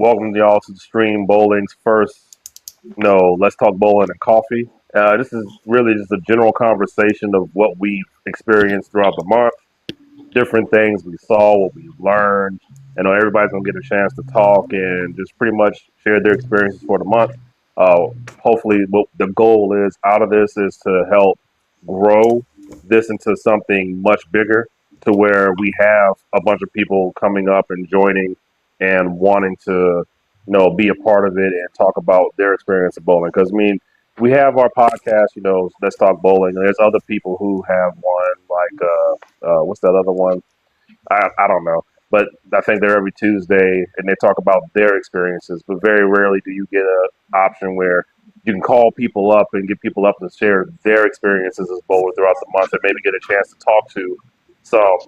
welcome y'all to the stream. Bowling's first, let's talk bowling and coffee. This is really just a general conversation of what we've experienced throughout the month, different things we saw, what we learned. I know everybody's gonna get a chance to talk and just pretty much share their experiences for the month. Uh, Hopefully, what the goal is out of this is to help grow this into something much bigger, to where we have a bunch of people coming up and joining and wanting to, be a part of it and talk about their experience of bowling. Because I mean, we have our podcast, Let's Talk Bowling. And there's other people who have one, like what's that other one? I don't know, but I think they're every Tuesday and they talk about their experiences. But very rarely do you get an option where you can call people up and get people up to share their experiences as bowlers throughout the month and maybe get a chance to talk to some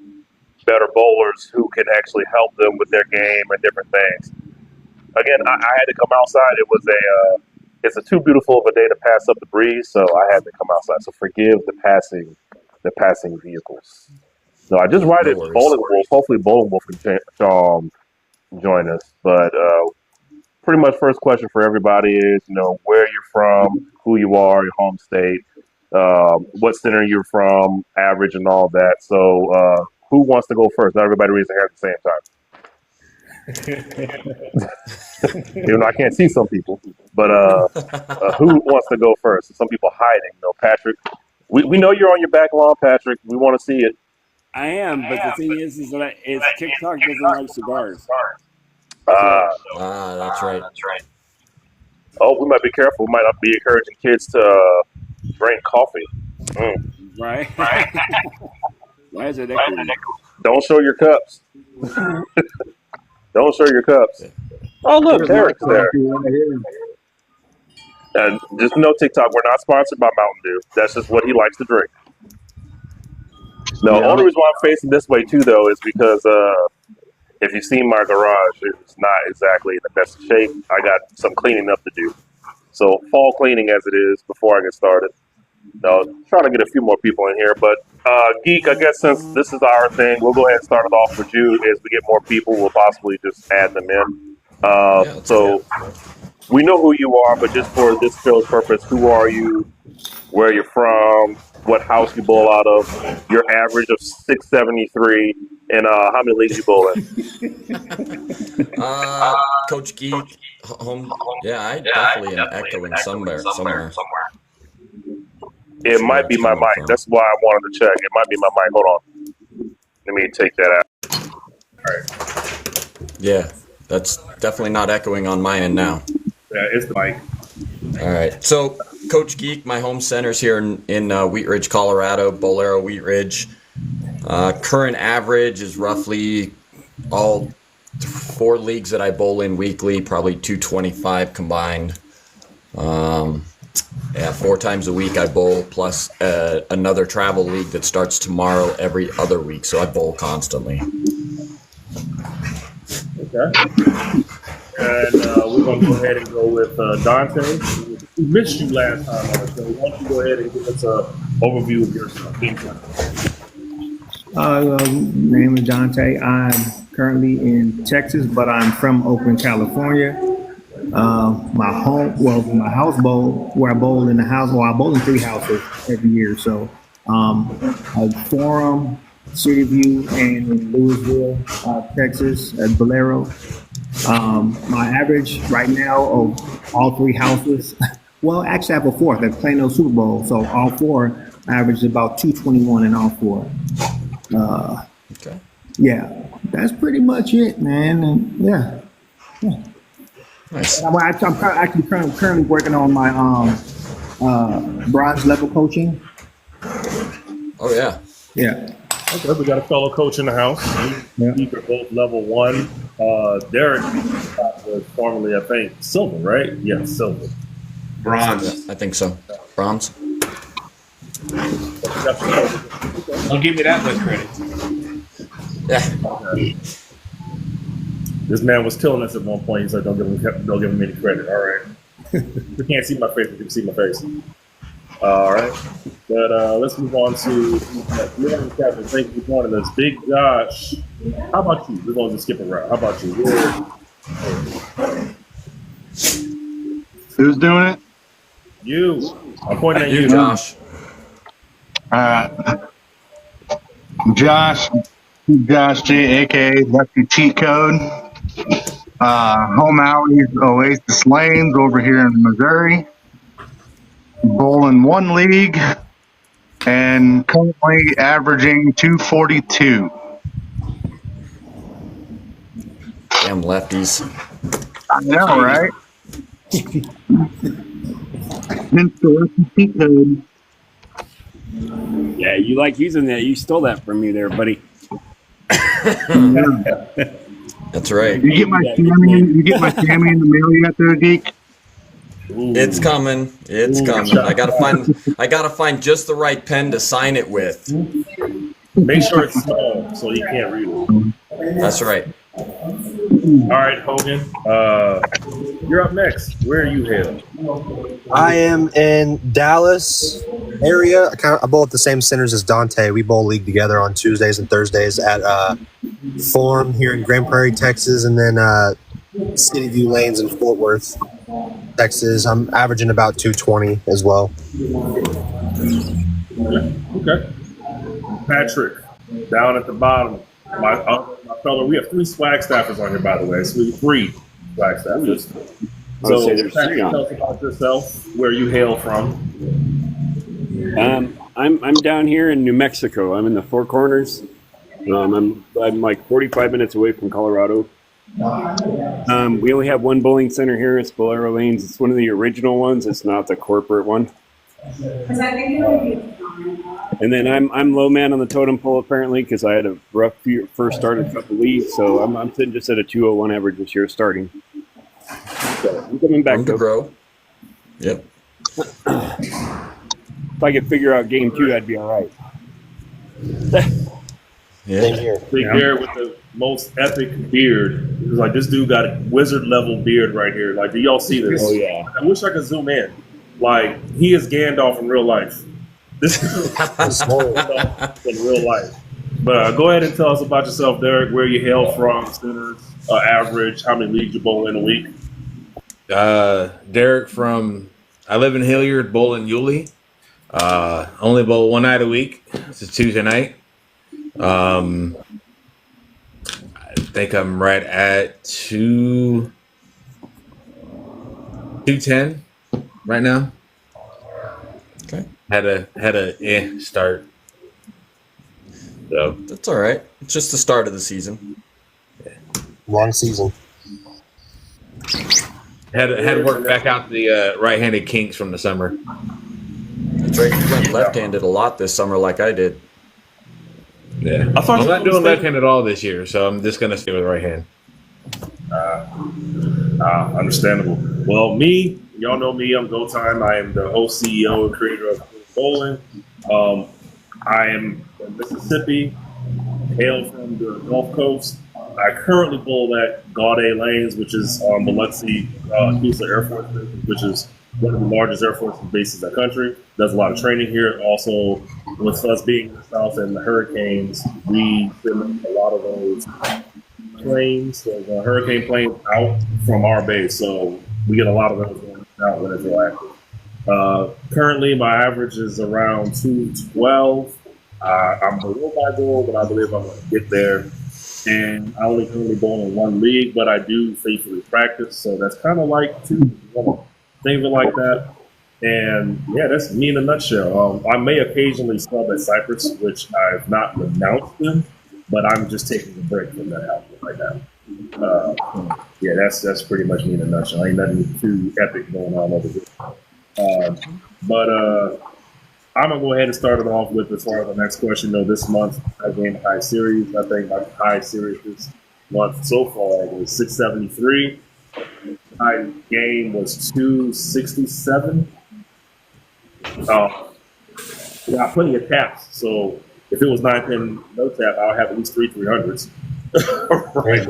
better bowlers who can actually help them with their game and different things. Again, I had to come outside. It's a too beautiful of a day to pass up the breeze, so I had to come outside. So forgive the passing vehicles. No, I just write No it worries. Bowling Wolf. Hopefully, Bowling Wolf can join us. But pretty much, first question for everybody is, where you're from, who you are, your home state, what center you're from, average, and all that. So, who wants to go first? Not everybody raise their hand at the same time. I can't see some people, but who wants to go first? Some people hiding. Patrick. We know you're on your back lawn, Patrick. We want to see it. I am, but the thing is that TikTok doesn't like cigars. That's right. Oh, we might be careful. We might not be encouraging kids to drink coffee. Right? Why is it echoing? Don't show your cups. Don't show your cups. Oh, look, Eric's there. And just TikTok, we're not sponsored by Mountain Dew. That's just what he likes to drink. No, the only reason why I'm facing this way, too, though, is because if you've seen my garage, it's not exactly in the best shape. I got some cleaning up to do. So fall cleaning as it is before I get started. Trying to get a few more people in here. But Geek, I guess since this is our thing, we'll go ahead and start it off with you. As we get more people, we'll possibly just add them in. So we know who you are, but just for this show's purpose, who are you? Where you're from? What house you bowl out of? Your average of 673, and how many leagues you bowl in? Coach Geek, home. Yeah, I definitely am echoing somewhere. It might be my mic. That's why I wanted to check. It might be my mic. Hold on. Let me take that out. All right. Yeah, that's definitely not echoing on my end now. Yeah, it's the mic. All right. So, Coach Geek, my home center's here in Wheat Ridge, Colorado, Bolero, Wheat Ridge. Current average is roughly all 4 leagues that I bowl in weekly, probably 225 combined. 4 times a week I bowl, plus another travel league that starts tomorrow every other week, so I bowl constantly. Okay. And we're going to go ahead and go with Dante. We missed you last time on the show. Why don't you go ahead and give us an overview of yourself? Name is Dante. I'm currently in Texas, but I'm from Oakland, California. My house bowl, where I bowl in the house, I bowl in 3 houses every year. So, Forum, City View, and in Louisville, Texas, at Bolero. My average right now of all 3 houses, well, actually I have a 4th at Plano Super Bowl. So all 4 average about 221 in all 4. Okay. Yeah, that's pretty much it, man. And yeah. Nice. I'm actually currently working on my bronze level coaching. Oh, yeah. Yeah. Okay, we got a fellow coach in the house. Yeah. These are both level 1. Derek was formerly, I think, silver, right? Yeah, silver. Bronze. I think so. Bronze. Don't give me that much credit. Yeah. Okay. This man was killing us at one point. He said, don't give him any credit. All right. You can't see my face, but you can see my face. All right. But let's move on to Captain. Thank you for joining us. Big Josh, how about you? We're going to skip around. How about you? Who's doing it? You. I'm pointing at You, you. Josh. Josh, Josh J, aka Lefty Cheat Code. Home Alley's Oasis Lanes over here in Missouri. Bowling one league and currently averaging 242. Damn lefties. I know, right? Hence the Lefty Cheat Code. Yeah, you like using that. You stole that from me there, buddy. That's right. You get my Sammy in the mail yet there, Geek? Ooh. It's coming. It's coming. I gotta find just the right pen to sign it with. Make sure it's small so you can't read it. That's right. All right, Hogan. You're up next. Where are you headed? I am in Dallas area. I bowl at the same centers as Dante. We bowl league together on Tuesdays and Thursdays at Forum here in Grand Prairie, Texas, and then City View Lanes in Fort Worth, Texas. I'm averaging about 220 as well. Okay. Patrick, down at the bottom. My fellow, we have 3 swag staffers on here, by the way. So 3 swag staffers. So, say there's Patrick, 3 on. tell us about yourself, where you hail from. I'm down here in New Mexico. I'm in the Four Corners. I'm like 45 minutes away from Colorado. We only have one bowling center here. It's Bolero Lanes. It's one of the original ones. It's not the corporate one. And then I'm low man on the totem pole apparently because I had a rough first start at couple leagues. So I'm sitting just at a 201 average this year starting. So I'm coming back Room to grow. Yep. If I could figure out game 2, I'd be all right. Yeah. Same here. Big Bear with the most epic beard. It was like, this dude got a wizard level beard right here. Like, do y'all see this? Oh yeah. I wish I could zoom in. Like, he is Gandalf in real life. This is Gandalf in real life. But go ahead and tell us about yourself, Derek, where you hail from, centers, average, how many leagues you bowl in a week. Derek I live in Hilliard, bowl in Yulee. Only bowl one night a week. It's a Tuesday night. I think I'm right at 210 right now. Okay. Had a start. So That's all right. It's just the start of the season. Long season. had to work back out the right-handed kinks from the summer. That's right. You went left-handed a lot this summer, like I did. Yeah, I thought I'm you not were doing stay- left-handed at all this year, so I'm just gonna stay with right hand. Understandable. Well, me, y'all know me. I'm Go Time. I am the host, CEO, and creator of Bowling. I am from Mississippi, hail from the Gulf Coast. I currently bowl at Gaudet Lanes, which is on Biloxi, Houston Air Force Base, which is one of the largest Air Force bases in the country. Does a lot of training here. Also, with us being in the South and the hurricanes, we send a lot of those planes, so the hurricane planes out from our base. So we get a lot of those going out when it's real active. Currently, my average is around 212. I'm below my goal, but I believe I'm going to get there. And I only currently bowl in one league, but I do faithfully practice. So that's kind of like things are like that. And yeah, that's me in a nutshell. I may occasionally sub at Cypress, which I've not renounced them, but I'm just taking a break from that outfit right now. Yeah, that's pretty much me in a nutshell. Ain't nothing too epic going on over here. But I'm gonna go ahead and start it off with as far as the next question. Though this month I gained a high series. I think my high series this month so far was 673. My game was 267. Got plenty of taps, so if it was 9-pin no tap, I'll have at least 300s. Right.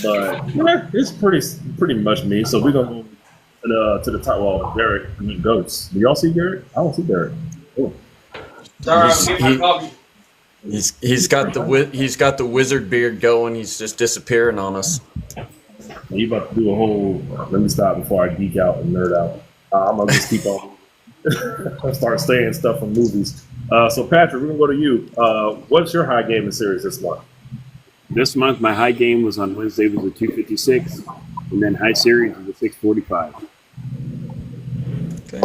But yeah, it's pretty much me. So we're gonna go to the top. Well, Derek, I mean Goats. Do y'all see Derek? I don't see Derek. Oh. He's got the wizard beard going. He's just disappearing on us. You about to do a whole. Let me stop before I geek out and nerd out. I'm gonna just keep on. Start saying stuff from movies. So Patrick, we're gonna go to you. What's your high gaming series this month? This month, my high game was on Wednesday was a 256, and then high series was a 645. Okay.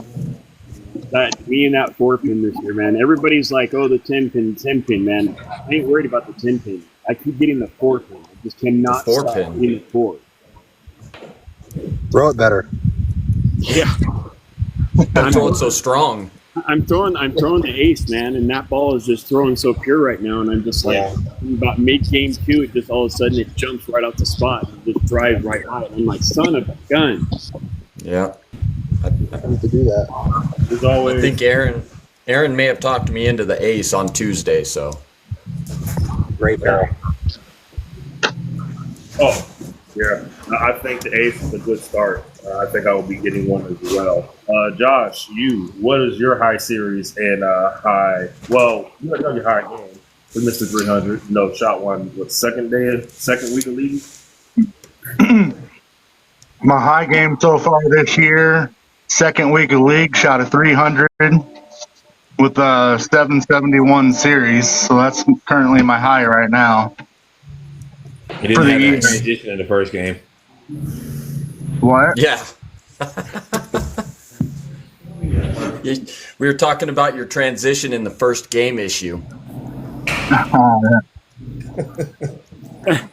Me and that 4-pin this year, man. Everybody's like, oh, the 10-pin, man. I ain't worried about the 10-pin. I keep getting the 4-pin. I just cannot The stop 4-pin. getting the 4. Throw it better. Yeah. Don't throw it so strong. I'm throwing the ace, man, and that ball is just throwing so pure right now, and I'm just like, about mid-game 2, it just all of a sudden it jumps right off the spot and just drives right high. And I'm like, son of a gun. Yeah. I need to do that. There's always. I think Aaron may have talked me into the ace on Tuesday, so. Great barrel. Oh, yeah. I think the ace is a good start. I think I will be getting one as well. Josh, what is your high series and high? Well, you know your high game with Mr. 300. No, shot one. What, second week of league? My high game so far this year, second week of league, shot a 300 with a 771 series. So that's currently my high right now. He didn't have that transition in the first game. What? Yeah. We were talking about your transition in the first game issue. Oh, yeah.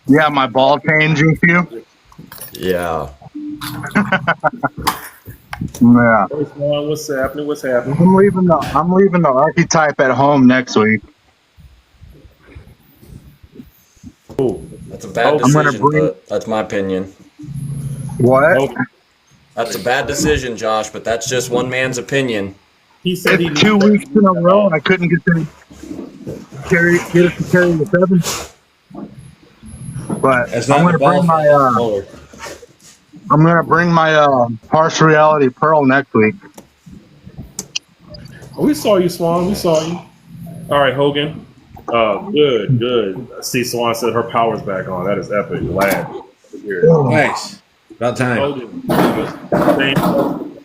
Yeah, my ball change issue. Yeah. Yeah. What's happening? What's happening? I'm leaving the archetype at home next week. Cool. That's a bad I'm gonna decision, bring- but that's my opinion. What? Okay. That's a bad decision, Josh, but that's just one man's opinion. He said he It's 2 weeks in a row, and I couldn't get it to carry the 7. But That's I'm not gonna the ball. bring I'm gonna bring my harsh reality pearl next week. We saw you, Swan. We saw you. All right, Hogan. Good. I see Swan said her power's back on. That is epic. Glad to hear it. Nice. About time. Hogan, same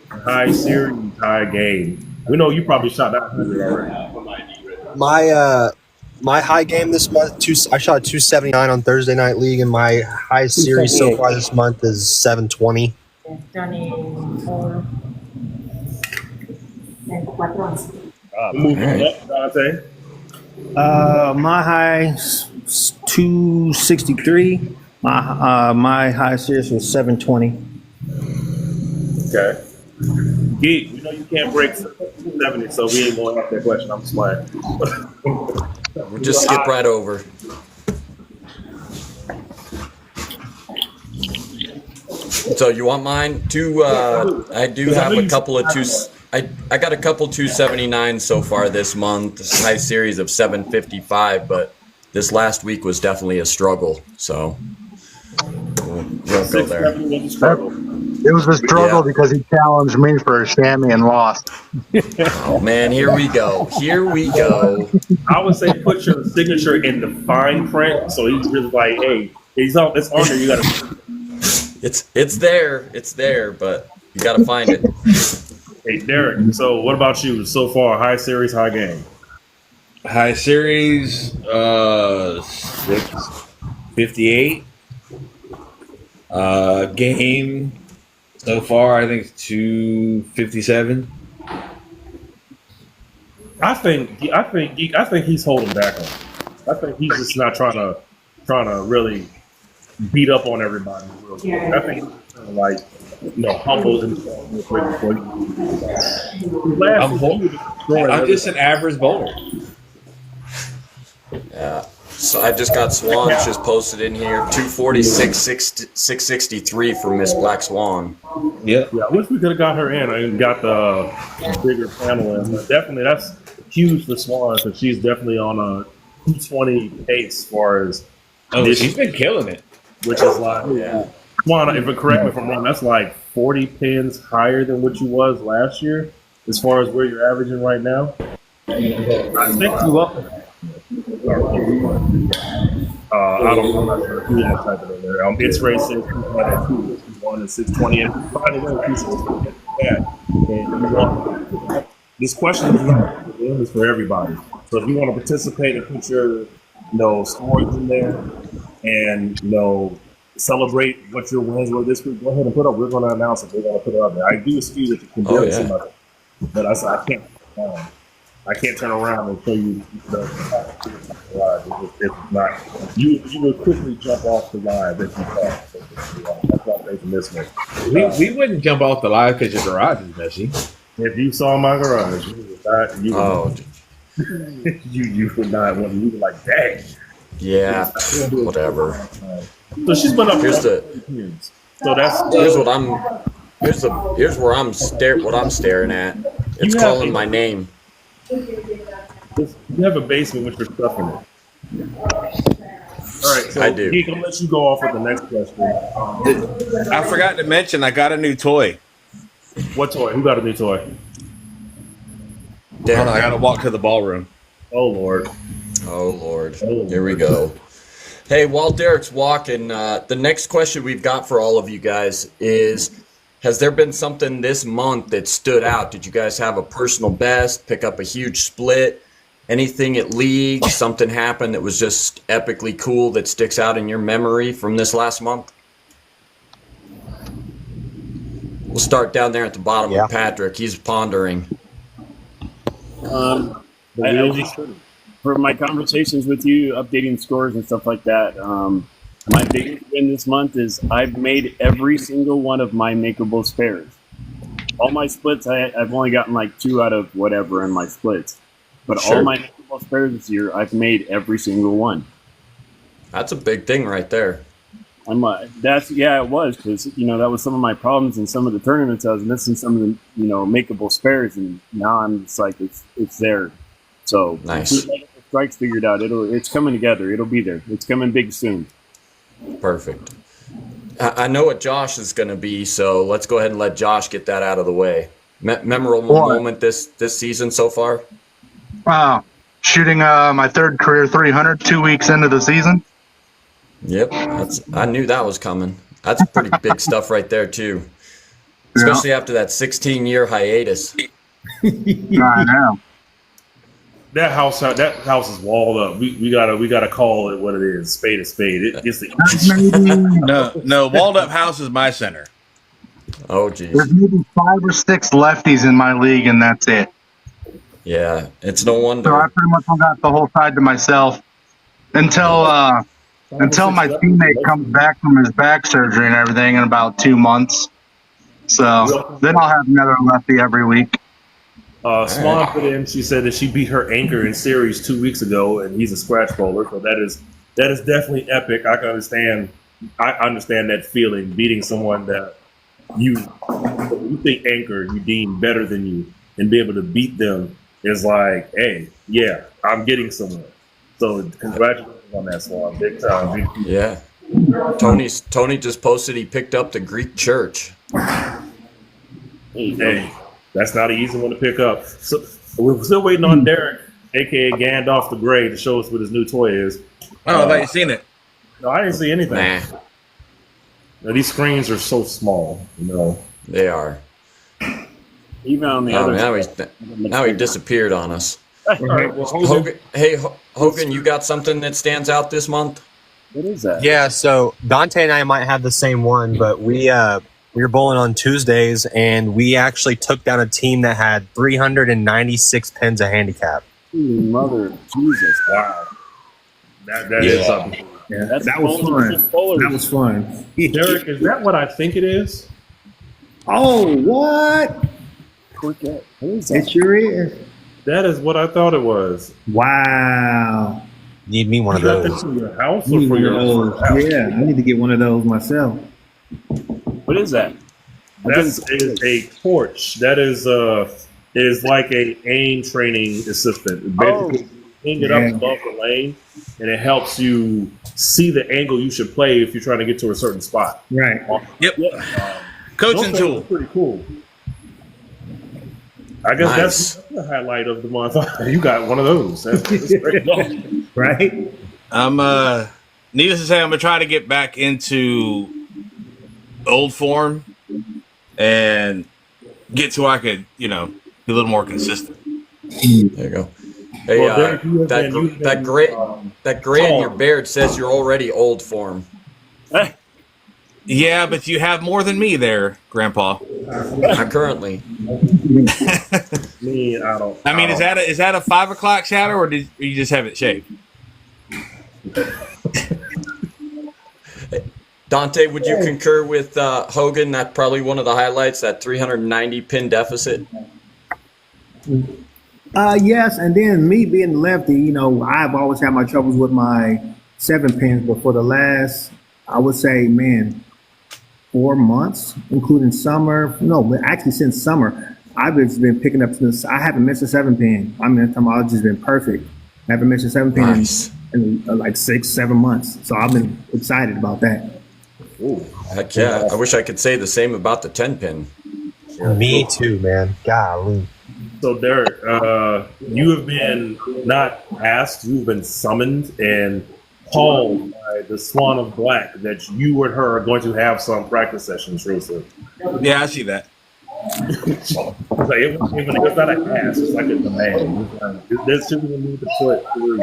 high series, high game. We know you probably shot that 100 already. My high game this month, I shot a 279 on Thursday night league, and my high series so far this month is 720. Moving up, Dante. My high 263. My high series was 720. Okay. Geek, we know you can't break 70, so we ain't going off that question. I'm just playing. We'll just skip right over. So you want mine? I do have a couple of I got a couple 279 so far this month. High series of 755, but this last week was definitely a struggle. So we'll go there. It was a struggle Yeah. because he challenged me for a chamois and lost. Oh man, here we go. I would say put your signature in the fine print, so he's really like, hey, it's on there. You gotta. It's there, but you got to find it. Hey, Derek. So, what about you so far? High series, high game. High series, 658. Game so far, I think it's 257. I think he's holding back on it. I think he's just not trying to really beat up on everybody real quick. I think he's kind of like, humble himself real quick before I'm just an average bowler. Yeah. So I just got Swans just posted in here. 246, 663 for Miss Black Swan. Yep. Yeah, I wish we could have got her in and got the bigger panel in. But definitely, that's huge for Swan because she's definitely on a 220 pace as far as She's been killing it. which is like, Swan, if correct me if I'm wrong, that's like 40 pins higher than what you was last year as far as where you're averaging right now. I think you up. I'm not sure if you want to type it in there. It's Ray says people at 251 and 620. And by the way, people that. And you want, this question is for everybody. So if you want to participate and put your stories in there and celebrate what your wins were this week, go ahead and put up. We're going to announce it. We're going to put it up there. I do excuse that you can barely see my, but I said I can't turn around and show you it's not. You would quickly jump off the live if you thought. That's why I'm making this one. We wouldn't jump off the live because your garage is messy. If you saw my garage, you would not. You would not want. You would like, dang. Yeah, whatever. So she's been up. So that's here's where I'm staring at. It's calling my name. You have a basement with your stuff in it. All right, so I do. Geek, I'll let you go off with the next question. I forgot to mention I got a new toy. What toy? Who got a new toy? Hold on, I got to walk to the ballroom. Oh Lord. Here we go. Hey, while Derek's walking, the next question we've got for all of you guys is, has there been something this month that stood out? Did you guys have a personal best, pick up a huge split, anything at league, something happened that was just epically cool that sticks out in your memory from this last month? We'll start down there at the bottom with Patrick. He's pondering. For my conversations with you, updating scores and stuff like that, my biggest win this month is I've made every single one of my makeable spares. All my splits, I've only gotten like 2 out of whatever in my splits. But all my makeable spares this year, I've made every single one. That's a big thing right there. It was, because that was some of my problems in some of the tournaments. I was missing some of the makeable spares, and now I'm just like it's there. So nice. Strike's figured out. It's coming together. It'll be there. It's coming big soon. Perfect. I know what Josh is going to be, so let's go ahead and let Josh get that out of the way. Memorable moment this season so far? Shooting my third career 300 2 weeks into the season. Yep, I knew that was coming. That's pretty big stuff right there too, especially after that 16-year hiatus. I know. That house is walled up. We gotta call it what it is. Spade is spade. It's the No, walled up house is my center. Oh geez. There's maybe 5 or 6 lefties in my league, and that's it. Yeah, it's no wonder. So I pretty much got the whole side to myself until my teammate comes back from his back surgery and everything in about 2 months. So then I'll have another lefty every week. Swan put in. She said that she beat her anchor in series 2 weeks ago, and he's a scratch bowler. So that is definitely epic. I can understand. I understand that feeling, beating someone that you think anchor you deem better than you, and be able to beat them is like, hey, yeah, I'm getting somewhere. So congratulations on that, Swan. Big time. Yeah. Tony just posted he picked up the Greek church. Hey. That's not an easy one to pick up. So we're still waiting on Derek, a.k.a. Gandalf the Grey, to show us what his new toy is. I don't know if you've seen it. No, I didn't see anything. Nah. Now, these screens are so small, They are. Even on the other now he disappeared on us. Hogan, Hogan, you got something that stands out this month? What is that? Yeah, so Dante and I might have the same one, but we were bowling on Tuesdays, and we actually took down a team that had 396 pins of handicap. Mother of Jesus! Wow, that is something. Yeah, that was fun. That was fun. Derek, is that what I think it is? Oh, what? What is that? It sure is. That is what I thought it was. Wow. Need me one of You got those. this in your house I or need for one your of house? those. Yeah, I need to get one of those myself. What is that? That is a torch. That is like a aim training assistant. Basically, you hang it up above the lane, and it helps you see the angle you should play if you're trying to get to a certain spot. Right. Yep. Coaching Those tool. are pretty cool. I guess Nice. that's the highlight of the month. You got one of those. That's great. Right? I'm needless to say, I'm gonna try to get back into old form and get to where I could, be a little more consistent. There you go. Hey, Well, Derek, you've been, that gray in your beard says you're already old form. Yeah, but you have more than me there, Grandpa. Not currently. me, I don't. I mean, is that a 5 o'clock shadow, or did you just have it shaved? Dante, would you concur with Hogan? That's probably one of the highlights, that 390 pin deficit. Yes, and then me being lefty, I've always had my troubles with my 7 pins, but for the last, I would say, 4 months, including summer. No, but actually since summer, I've just been picking up since I haven't missed a 7 pin. I mean, I've just been perfect. I haven't missed a 7 pin Nice. in like 6-7 months, so I've been excited about that. Ooh. Heck yeah. I wish I could say the same about the 10 pin. Me too, man. Golly. So, Derek, you have been not asked, you've been summoned and called by the Swan of Black that you and her are going to have some practice sessions real soon. Yeah, I see that. It's like, it's not an ask, it's like a demand. There's something we need to put through.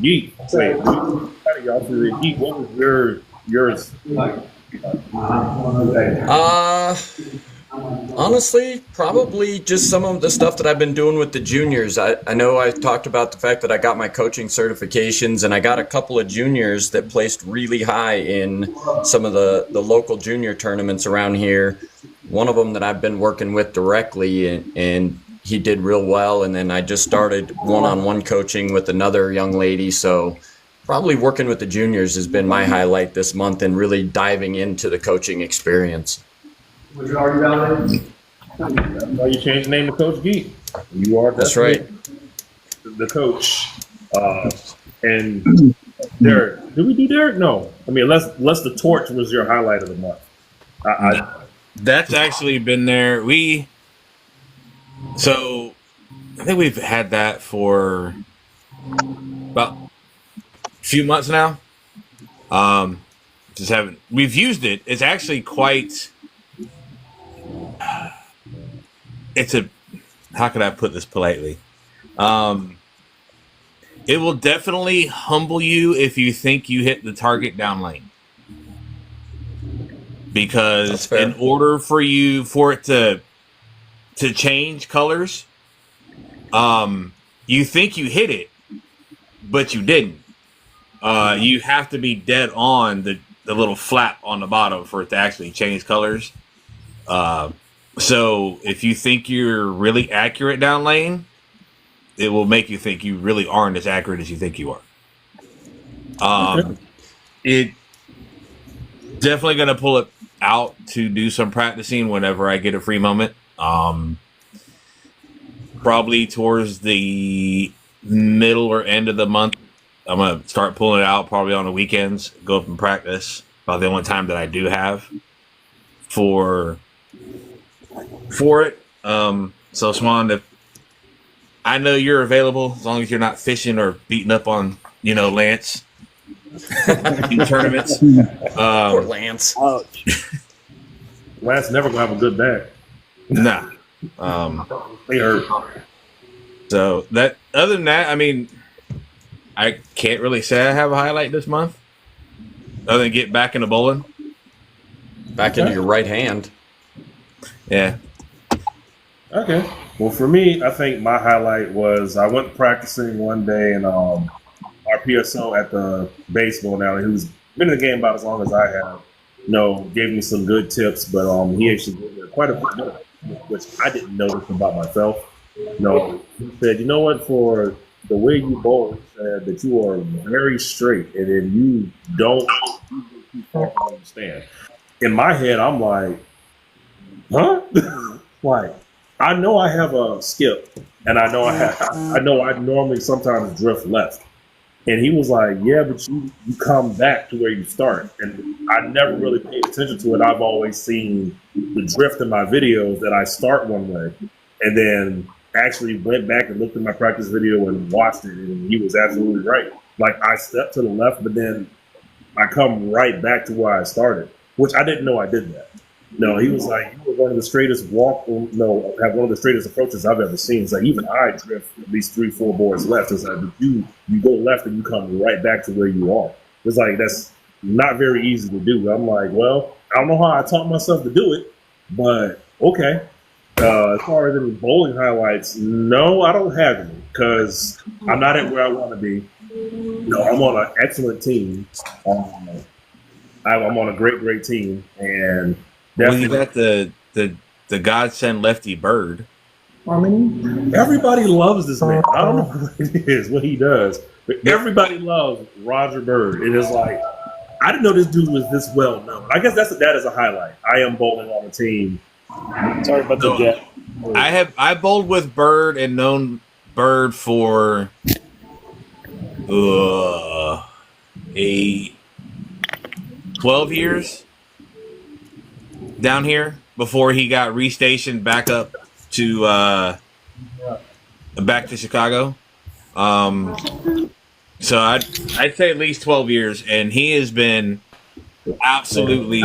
Yeet. Wait, y'all through the Yeet. What was yours? Honestly, probably just some of the stuff that I've been doing with the juniors. I know I talked about the fact that I got my coaching certifications, and I got a couple of juniors that placed really high in some of the local junior tournaments around here. One of them that I've been working with directly, and he did real well. And then I just started one-on-one coaching with another young lady. So probably working with the juniors has been my highlight this month, and really diving into the coaching experience. Was you already down there? Why you changed the name to Coach Geek? You are That's right. The coach. And Derek, did we do Derek? No. I mean, unless the torch was your highlight of the month. That's actually been there. So I think we've had that for about a few months now. We've used it. It's actually quite. How can I put this politely? It will definitely humble you if you think you hit the target down lane. Because in order for it to change colors, you think you hit it, but you didn't. You have to be dead on the little flap on the bottom for it to actually change colors. So if you think you're really accurate down lane, it will make you think you really aren't as accurate as you think you are. It definitely going to pull it out to do some practicing whenever I get a free moment. Probably towards the middle or end of the month, I'm going to start pulling it out probably on the weekends, go up and practice. About the only time that I do have for it. So Swan, I know you're available as long as you're not fishing or beating up on, Lance in tournaments. Poor Lance. Lance never gonna have a good bag. Nah. They hurt. So that, other than that, I mean, I can't really say I have a highlight this month other than get back into bowling. Back into your right hand. Yeah. Okay. Well, for me, I think my highlight was I went practicing one day, and our PSO at the baseball now, who's been in the game about as long as I have, gave me some good tips, but he actually gave me quite a bit more, which I didn't notice about myself. He said, you know what, for the way you bowl, he said that you are very straight, and then you don't understand. In my head, I'm like, huh? Like, I know I have a skip, and I know I normally sometimes drift left. And he was like, yeah, but you come back to where you start. And I never really paid attention to it. I've always seen the drift in my videos that I start one way, and then actually went back and looked at my practice video and watched it, and he was absolutely right. Like I stepped to the left, but then I come right back to where I started, which I didn't know I did that. No, he was like, you were one of the straightest have one of the straightest approaches I've ever seen. It's like even I drift at least 3-4 boards left. It's like you go left and you come right back to where you are. It's like that's not very easy to do. I'm like, well, I don't know how I taught myself to do it, but okay. As far as any bowling highlights, no, I don't have any because I'm not at where I want to be. No, I'm on an excellent team. I'm on a great team, and well, you got the godsend lefty Bird. Everybody loves this man. I don't know what it is, what he does, but everybody loves Roger Bird. It is like I didn't know this dude was this well known. I guess that is a highlight. I am bowling on a team. Sorry about the jet. I bowled with Bird and known Bird for 12 years down here before he got restationed back up to back to Chicago. So I'd say at least 12 years, and he has been absolutely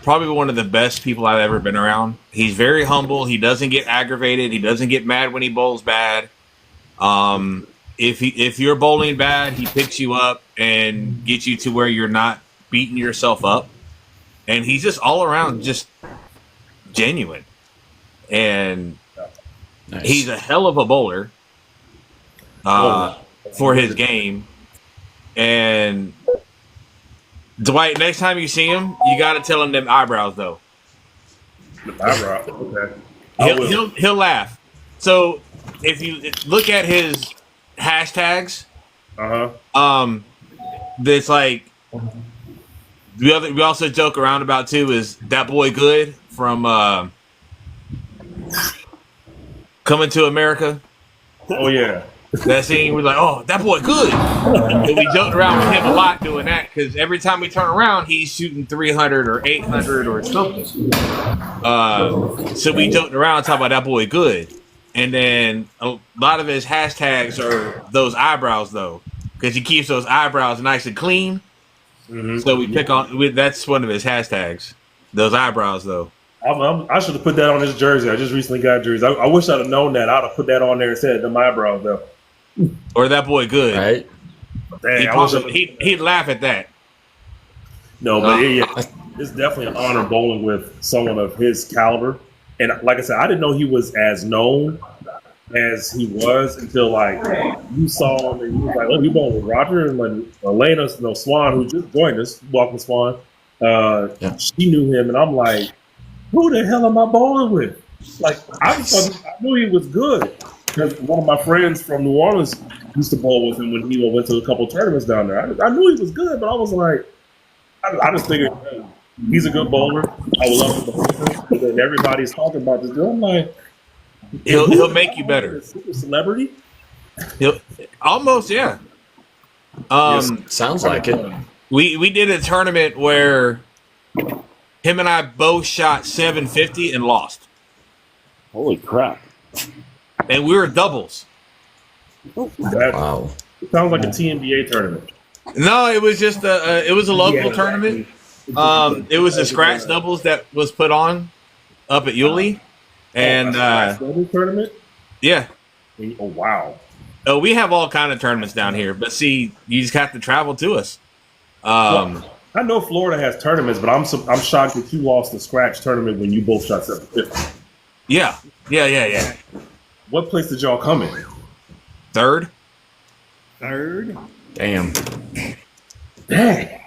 probably one of the best people I've ever been around. He's very humble. He doesn't get aggravated. He doesn't get mad when he bowls bad. If you're bowling bad, he picks you up and gets you to where you're not beating yourself up. And he's just all around just genuine. And nice. He's a hell of a bowler for his game. And Dwight, next time you see him, you got to tell him them eyebrows, though. The eyebrow, okay. He'll laugh. So if you look at his hashtags, that's like we also joke around about too is that boy good from Coming to America. Oh yeah. That scene, we're like, oh, that boy good. And we joked around with him a lot doing that because every time we turn around, he's shooting 300 or 800 or something. So we joked around talking about that boy good. And then a lot of his hashtags are those eyebrows, though, because he keeps those eyebrows nice and clean. Mm-hmm. So we pick on that's one of his hashtags, those eyebrows, though. I should have put that on his jersey. I just recently got a jersey. I wish I'd have known that. I'd have put that on there and said them eyebrows, though. Or that boy good, right? Dang, he'd laugh at that. No, but it's definitely an honor bowling with someone of his caliber. And like I said, I didn't know he was as known as he was until like you saw him and you was like, "Oh, you bowling with Roger?" And like Elena, Swan, who just joined us, welcome Swan. She knew him, and I'm like, "Who the hell am I bowling with?" Like I knew he was good. Because one of my friends from New Orleans used to bowl with him when he went to a couple tournaments down there. I knew he was good, but I was like, I just figured he's a good bowler. I would love to bowl with him. And everybody's talking about this dude. I'm like, he'll make you better. Super celebrity? He'll almost, yeah. Sounds like it. We did a tournament where him and I both shot 750 and lost. Holy crap. And we were doubles. Wow. It sounds like a TNBA tournament. No, it was just it was a local tournament. It was a scratch doubles that was put on up at Yulee. And doubles tournament? Yeah. Oh wow. Oh, we have all kind of tournaments down here, but see, you just have to travel to us. Well, I know Florida has tournaments, but I'm shocked that you lost the scratch tournament when you both shot 750. Yeah. What place did y'all come in? Third. Damn. Dang.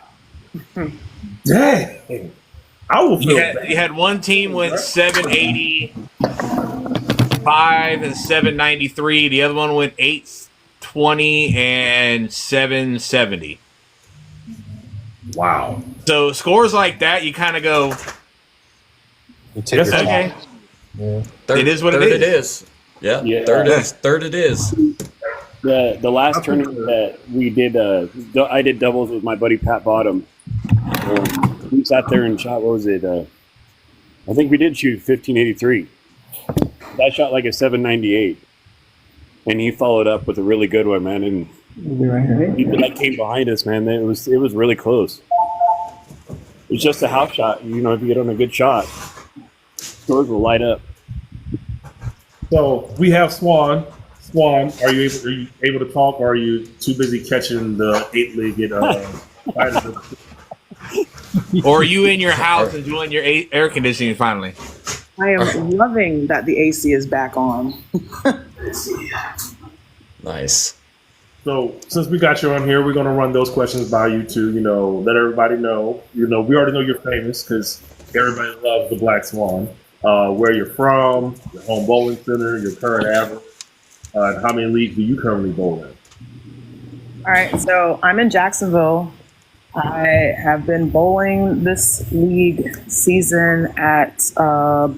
I will feel bad. You had one team went 785 and 793. The other one went 820 and 770. Wow. So scores like that, you kind of go, okay. Yeah. It is what it is. Yeah. Third it is. The last tournament that we did, I did doubles with my buddy Pat Bottom. We sat there and shot. What was it? I think we did shoot 1583. I shot like a 798, and he followed up with a really good one, man. And he like came behind us, man. It was really close. It was just a house shot. You know, if you get on a good shot, scores will light up. So we have Swan. Swan, are you able to talk, or are you too busy catching the 8-legged spiders? Or are you in your house enjoying your air conditioning finally? I am loving that the AC is back on. Nice. So since we got you on here, we're going to run those questions by you too. You know, let everybody know. You know, we already know you're famous because everybody loves the Black Swan. Where you're from, your home bowling center, your current average, and how many leagues do you currently bowl in? All right, so I'm in Jacksonville. I have been bowling this league season at Bolero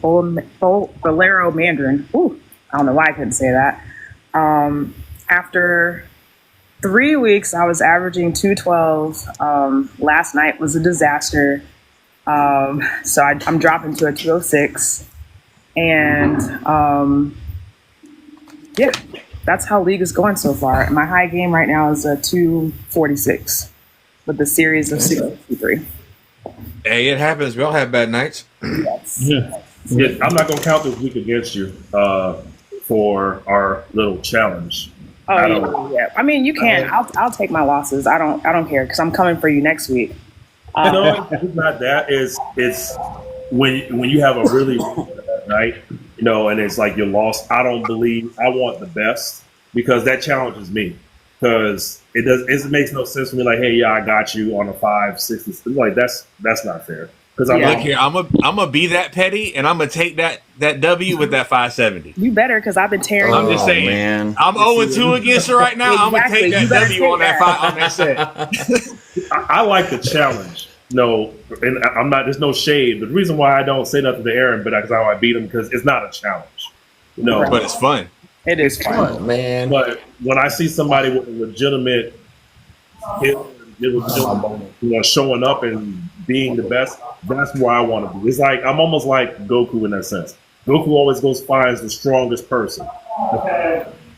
Mandarin. Ooh, I don't know why I couldn't say that. After 3 weeks, I was averaging 212. Last night was a disaster. So I'm dropping to a 206. And yeah, that's how league is going so far. My high game right now is a 246 with the series of 63. Hey, it happens. We all have bad nights. Yes. Yeah. I'm not going to count this week against you for our little challenge. Oh yeah. I mean, you can. I'll take my losses. I don't care because I'm coming for you next week. No, it's not that. It's when you have a really bad night, you know, and it's like you're lost. I want the best because that challenges me because it makes no sense for me. Like, hey, yeah, I got you on a 560. Like that's not fair. Because Look here, I'm gonna be that petty, and I'm gonna take that W with that 570. You better, because I've been tearing. I'm just saying, man. I'm 0-2 against her right now. Exactly. I'm gonna take that W on that set. I like the challenge. No, and I'm not. There's no shade. But the reason why I don't say nothing to Aaron, but because I beat him, because it's not a challenge. No, but it's fun. It is fun. Oh, man. But when I see somebody with a legitimate skill, showing up and being the best, that's where I want to be. It's like I'm almost like Goku in that sense. Goku always finds the strongest person.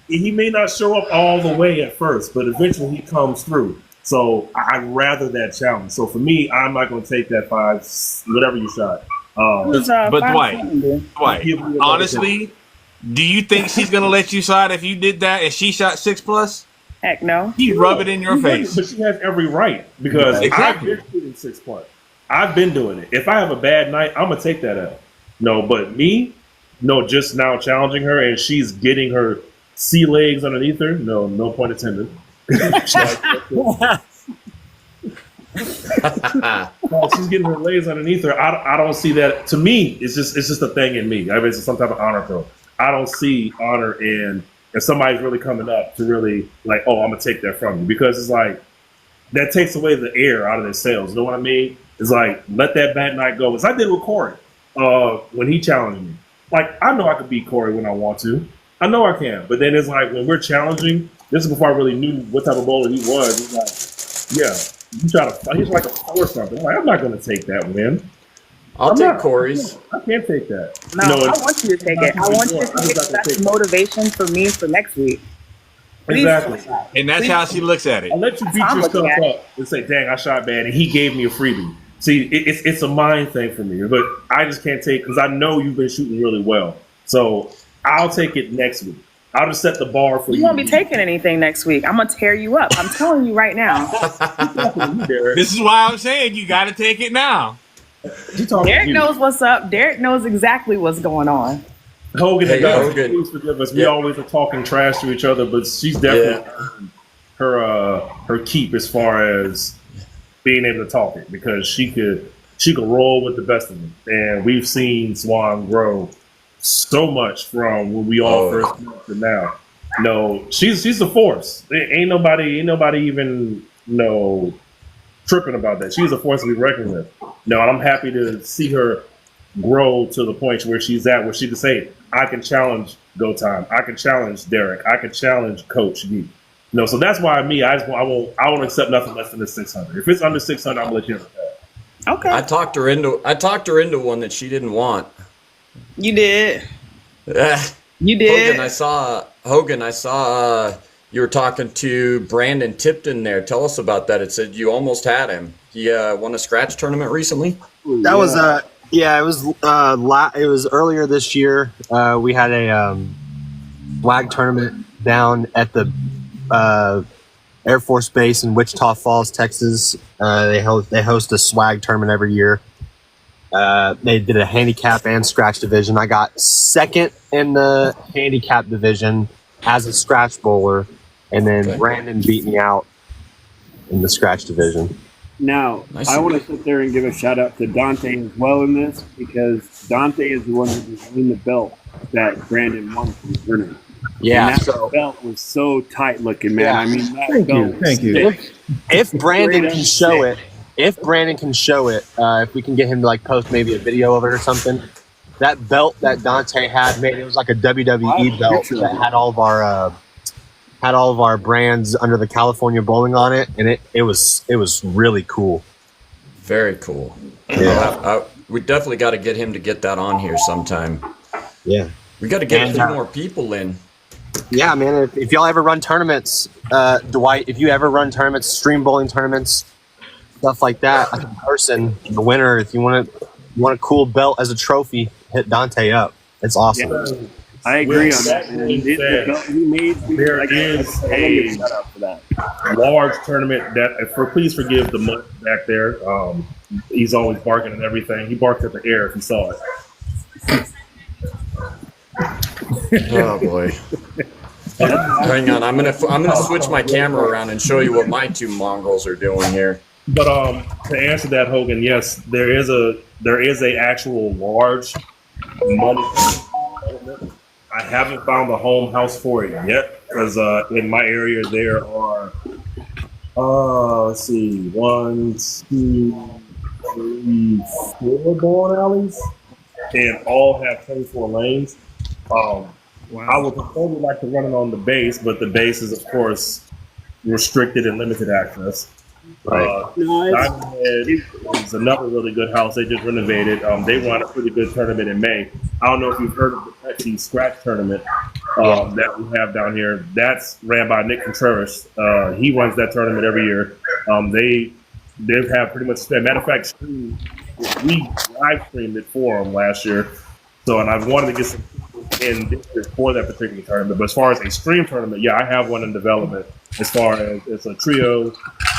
He may not show up all the way at first, but eventually he comes through. So I'd rather that challenge. So for me, I'm not going to take that 5, whatever you shot. But Dwight, honestly, do you think she's going to let you slide if you did that and she shot 6+? Heck no. You rub it in your face. But she has every right because Exactly. I've been shooting 6+. I've been doing it. If I have a bad night, I'm going to take that out. No, but me, no, just now challenging her and she's getting her sea legs underneath her. No point intended. She's getting her legs underneath her. I don't see that. To me, it's just a thing in me. I mean, it's some type of honor throw. I don't see honor in if somebody's really coming up to really like, oh, I'm gonna take that from you because it's like that takes away the air out of their sails. You know what I mean? It's like let that bad night go. As I did with Corey when he challenged me. Like I know I could beat Corey when I want to. I know I can. But then it's like when we're challenging. This is before I really knew what type of bowler he was. He's like, yeah, you try to fight. He's like a 4 or something. I'm like, I'm not going to take that win. I'll take Corey's. I can't take that. No, I want you to take it. I want you to take it. That's motivation for me for next week. Exactly. And that's how she looks at it. I'll let you beat yourself up and say, dang, I shot bad, and he gave me a freebie. See, it's a mind thing for me, but I just can't take because I know you've been shooting really well. So I'll take it next week. I'll just set the bar for you. You won't be taking anything next week. I'm going to tear you up. I'm telling you right now. This is why I'm saying you got to take it now. Derek knows what's up. Derek knows exactly what's going on. Hogan, Hey, guys, Hogan. please forgive us. We always are talking trash to each other, but she's definitely earned her keep as far as being able to talk it because she could roll with the best of them. And we've seen Swan grow so much from when we all first met to now. No, she's a force. Ain't nobody even tripping about that. She's a force to be reckoned with. No, and I'm happy to see her grow to the point where she's at, where she can say, I can challenge Go Time. I can challenge Derek. I can challenge Coach Geek. No, so that's why I won't accept nothing less than the 600. If it's under 600, I'm gonna let you have that. Okay. I talked her into one that she didn't want. You did. You did. Hogan, I saw you were talking to Brandon Tipton there. Tell us about that. It said you almost had him. He won a scratch tournament recently. That was yeah, it was earlier this year. We had a flag tournament down at the Air Force Base in Wichita Falls, Texas. They host a swag tournament every year. They did a handicap and scratch division. I got second in the handicap division as a scratch bowler, and then Brandon beat me out in the scratch division. Now, I want to sit there and give a shout out to Dante as well in this, because Dante is the one who designed the belt that Brandon won from the tournament. Yeah, and that belt was so tight looking, man. Yeah. I mean, that belt. Thank you. If Brandon can show it, if we can get him to like post maybe a video of it or something, that belt that Dante had, made, it was like a WWE belt that had all of our brands under the California Bowling on it, and it was really cool. Very cool. Yeah. We definitely got to get him to get that on here sometime. Yeah. We got to get a few more people in. Yeah, man. If y'all ever run tournaments, Dwight, if you ever run tournaments, stream bowling tournaments, stuff like that, as a person, the winner, if you want a cool belt as a trophy, hit Dante up. It's awesome. Yeah, I agree on that. There is a large tournament that, please forgive the mutt back there. He's always barking and everything. He barked at the air if he saw it. Oh boy. Hang on, I'm gonna switch my camera around and show you what my two mongrels are doing here. But to answer that, Hogan, yes, there is a actual large money. I haven't found a home house for it yet, because in my area there are let's see, 1, 2, 3, 4 bowling alleys, and all have 24 lanes. I would probably like to run it on the base, but the base is, of course, restricted and limited access. Diamond Head is another really good house. They just renovated. They run a pretty good tournament in May. I don't know if you've heard of the Pepsi Scratch Tournament that we have down here. That's ran by Nick Contreras. He runs that tournament every year. They've had pretty much, matter of fact, we live streamed it for them last year. So, and I've wanted to get some in this year for that particular tournament. But as far as a stream tournament, yeah, I have one in development. As far as it's a trio,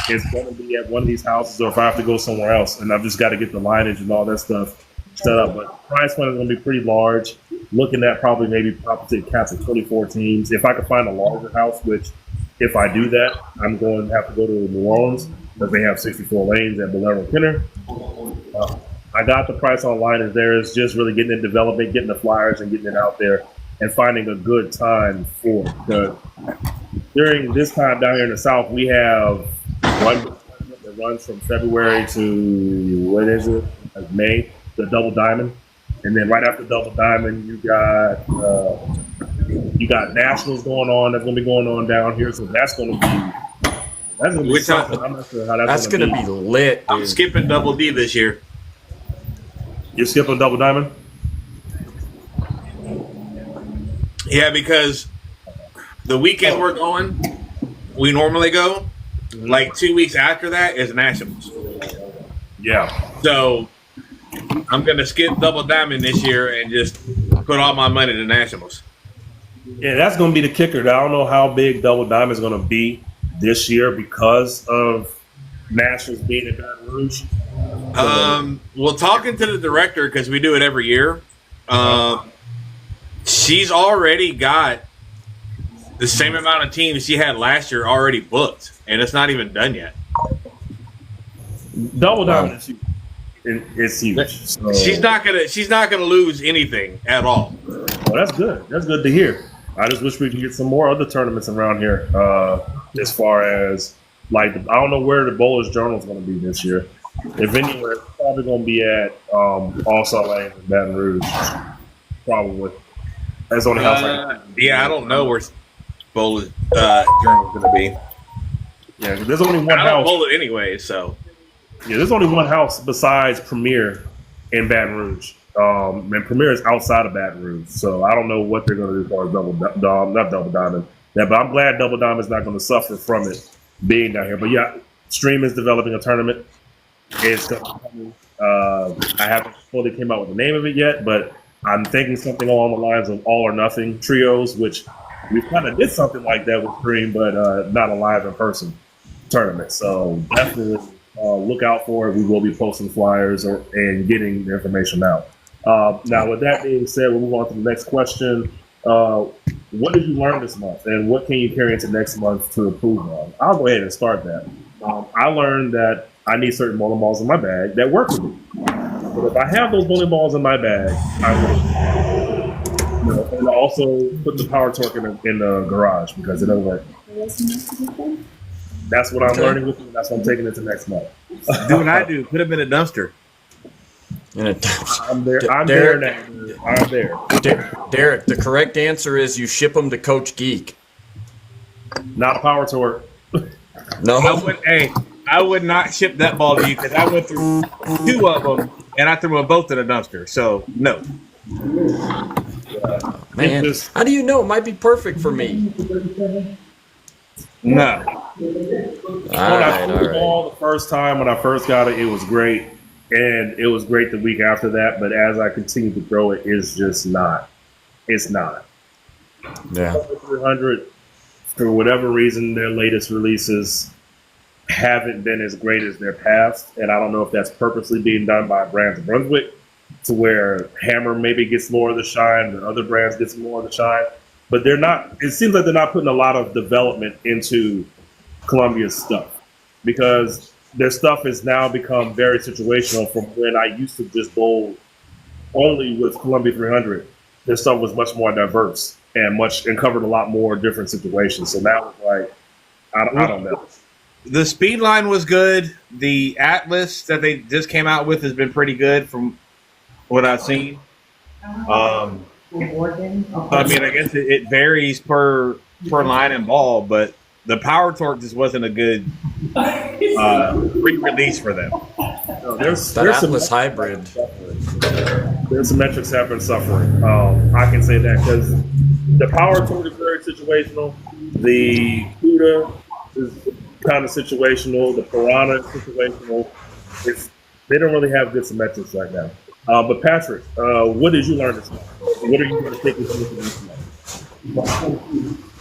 it's going to be at one of these houses, or if I have to go somewhere else, and I've just got to get the lineage and all that stuff set up. But the price point is going to be pretty large. Looking at probably caps of 24 teams. If I could find a larger house, which if I do that, I'm going to have to go to New Orleans because they have 64 lanes at Bolero Kenner. I got the price online as there is just really getting in development, getting the flyers and getting it out there and finding a good time for it. Because during this time down here in the South, we have one that runs from February to, what is it, like May, the Double Diamond. And then right after Double Diamond, you got Nationals going on. That's going to be going on down here. So that's going to be something. I'm not sure how that's going to be lit. I'm skipping Double D this year. You're skipping Double Diamond? Yeah, because the weekend we're going, we normally go, like 2 weeks after that is Nationals. Yeah. So I'm going to skip Double Diamond this year and just put all my money to Nationals. Yeah, that's going to be the kicker. I don't know how big Double Diamond is going to be this year because of Nationals being in Baton Rouge. Well, talking to the director, because we do it every year, she's already got the same amount of teams she had last year already booked, and it's not even done yet. Double Diamond is huge. So. She's not gonna lose anything at all. Well, that's good. That's good to hear. I just wish we could get some more other tournaments around here. As far as I don't know where the Bowlers Journal is going to be this year. If anywhere, it's probably going to be at All-Star Lane in Baton Rouge. Probably. That's on the house. Yeah, I don't know where Bowlers Journal is going to be. Yeah, there's only one house. I don't bowl it anyway, so. Yeah, there's only one house besides Premier in Baton Rouge. And Premier is outside of Baton Rouge, so I don't know what they're going to do as far as not Double Diamond. Yeah, but I'm glad Double Diamond's not going to suffer from it being down here. But yeah, Stream is developing a tournament. It's coming. I haven't fully came out with the name of it yet, but I'm thinking something along the lines of all or nothing trios, which we kind of did something like that with Stream, but not a live in person tournament. So definitely look out for it. We will be posting flyers and getting the information out. Now, with that being said, we'll move on to the next question. What did you learn this month, and what can you carry into next month to improve on? I'll go ahead and start that. I learned that I need certain bowling balls in my bag that work for me. But if I have those bowling balls in my bag, I will. And I also put the power torque in the garage because it doesn't work. That's what I'm learning with you. That's what I'm taking into next month. Do what I do. Put them in a dumpster. I'm there. I'm there now. I'm there. Derek, the correct answer is you ship them to Coach Geek. Not a power torque. No. I would not ship that ball to you because I went through 2 of them and I threw them both in a dumpster. So, no. Man, how do you know? It might be perfect for me. No. All right. The first time when I first got it, it was great. And it was great the week after that. But as I continue to throw it, it's just not. It's not. Yeah. 300, for whatever reason, their latest releases haven't been as great as their past. And I don't know if that's purposely being done by Brands of Brunswick to where Hammer maybe gets more of the shine and other brands gets more of the shine. But they're not, it seems like they're not putting a lot of development into Columbia's stuff because their stuff has now become very situational from when I used to just bowl only with Columbia 300. Their stuff was much more diverse and covered a lot more different situations. So now it's like, I don't know. The speed line was good. The Atlas that they just came out with has been pretty good from what I've seen. I mean, I guess it varies per line and ball, but the power torque just wasn't a good re-release for them. No, there's Atlas hybrid. There's some metrics have been suffering. I can say that because the power torque is very situational. The CUDA is kind of situational. The Piranha is situational. They don't really have good symmetrics right now. But Patrick, what did you learn this month? What are you going to take with you this month?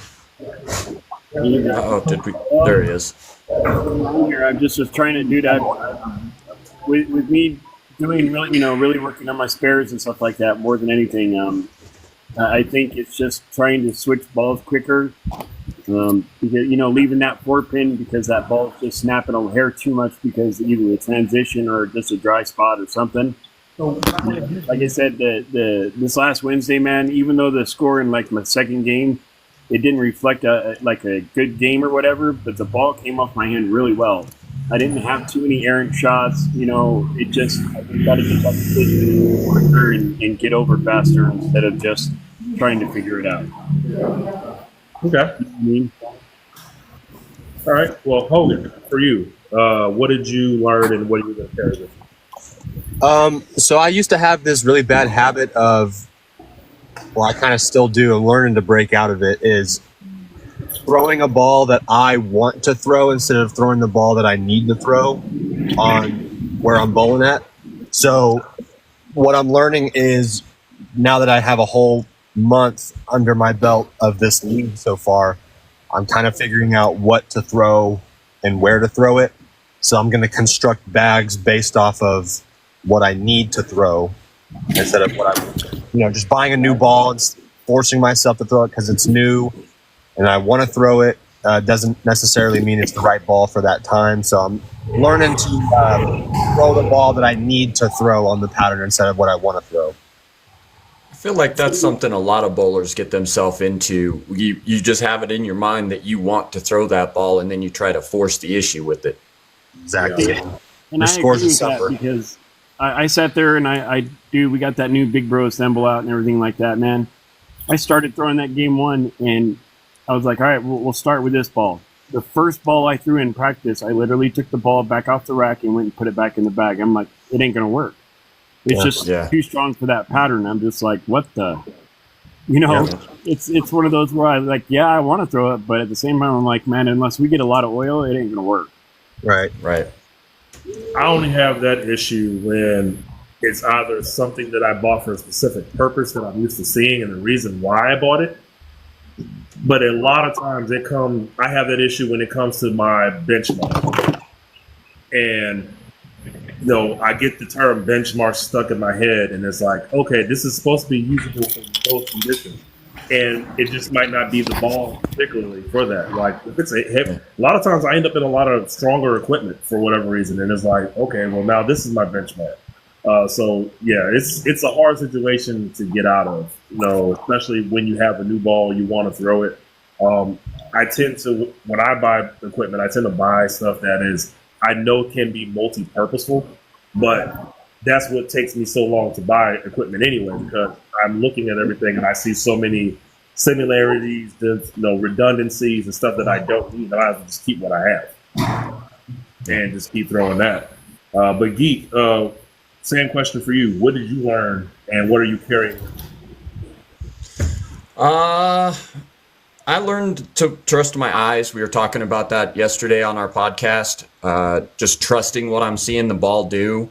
There he is. I'm just trying to do that with me doing really working on my spares and stuff like that more than anything. I think it's just trying to switch balls quicker. Because leaving that 4-pin because that ball's just snapping a hair too much because either a transition or just a dry spot or something. So, like I said, this last Wednesday, man, even though the score in like my second game, it didn't reflect a good game or whatever, but the ball came off my hand really well. I didn't have too many errant shots. It just I got to get that decision quicker and get over faster instead of just trying to figure it out. Okay. All right. Well, Hogan, for you, what did you learn and what are you going to carry with you? So I used to have this really bad habit of, well, I kind of still do, and learning to break out of it is throwing a ball that I want to throw instead of throwing the ball that I need to throw on where I'm bowling at. So what I'm learning is now that I have a whole month under my belt of this league so far, I'm kind of figuring out what to throw and where to throw it. So I'm going to construct bags based off of what I need to throw instead of what I, just buying a new ball and forcing myself to throw it because it's new and I want to throw it. Doesn't necessarily mean it's the right ball for that time. So I'm learning to throw the ball that I need to throw on the pattern instead of what I want to throw. I feel like that's something a lot of bowlers get themselves into. You just have it in your mind that you want to throw that ball, and then you try to force the issue with it. Exactly. Yeah. And I agree with that because I sat there and we got that new Big Bro assemble out and everything like that, man. I started throwing that game one, and I was like, all right, we'll start with this ball. The first ball I threw in practice, I literally took the ball back off the rack and went and put it back in the bag. I'm like, it ain't going to work. It's just too strong for that pattern. I'm just like, what the, it's one of those where I like, I want to throw it, but at the same time, I'm like, man, unless we get a lot of oil, it ain't gonna work. Right. I only have that issue when it's either something that I bought for a specific purpose that I'm used to seeing and the reason why I bought it. But a lot of times I have that issue when it comes to my benchmark. And, I get the term benchmark stuck in my head, and it's like, okay, this is supposed to be usable for most conditions. And it just might not be the ball particularly for that. Like, if it's a lot of times I end up in a lot of stronger equipment for whatever reason. And it's like, okay, well, now this is my benchmark. It's a hard situation to get out of, especially when you have a new ball, you want to throw it. I tend to, when I buy equipment, I tend to buy stuff that is, I know can be multi-purposeful, but that's what takes me so long to buy equipment anyway, because I'm looking at everything and I see so many similarities, redundancies and stuff that I don't need. I have to just keep what I have and just keep throwing that. But Geek, same question for you. What did you learn and what are you carrying? I learned to trust my eyes. We were talking about that yesterday on our podcast. Just trusting what I'm seeing the ball do.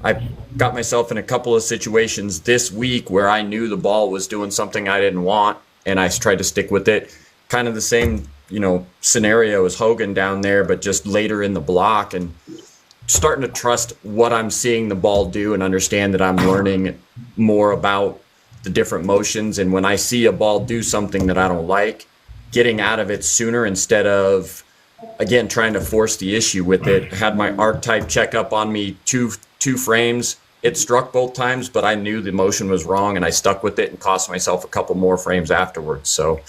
I got myself in a couple of situations this week where I knew the ball was doing something I didn't want, and I tried to stick with it. Kind of the same, scenario as Hogan down there, but just later in the block, and starting to trust what I'm seeing the ball do and understand that I'm learning more about the different motions. And when I see a ball do something that I don't like, getting out of it sooner instead of, again, trying to force the issue with it. I had my archetype check up on me two frames. It struck both times, but I knew the motion was wrong and I stuck with it and cost myself a couple more frames afterwards. So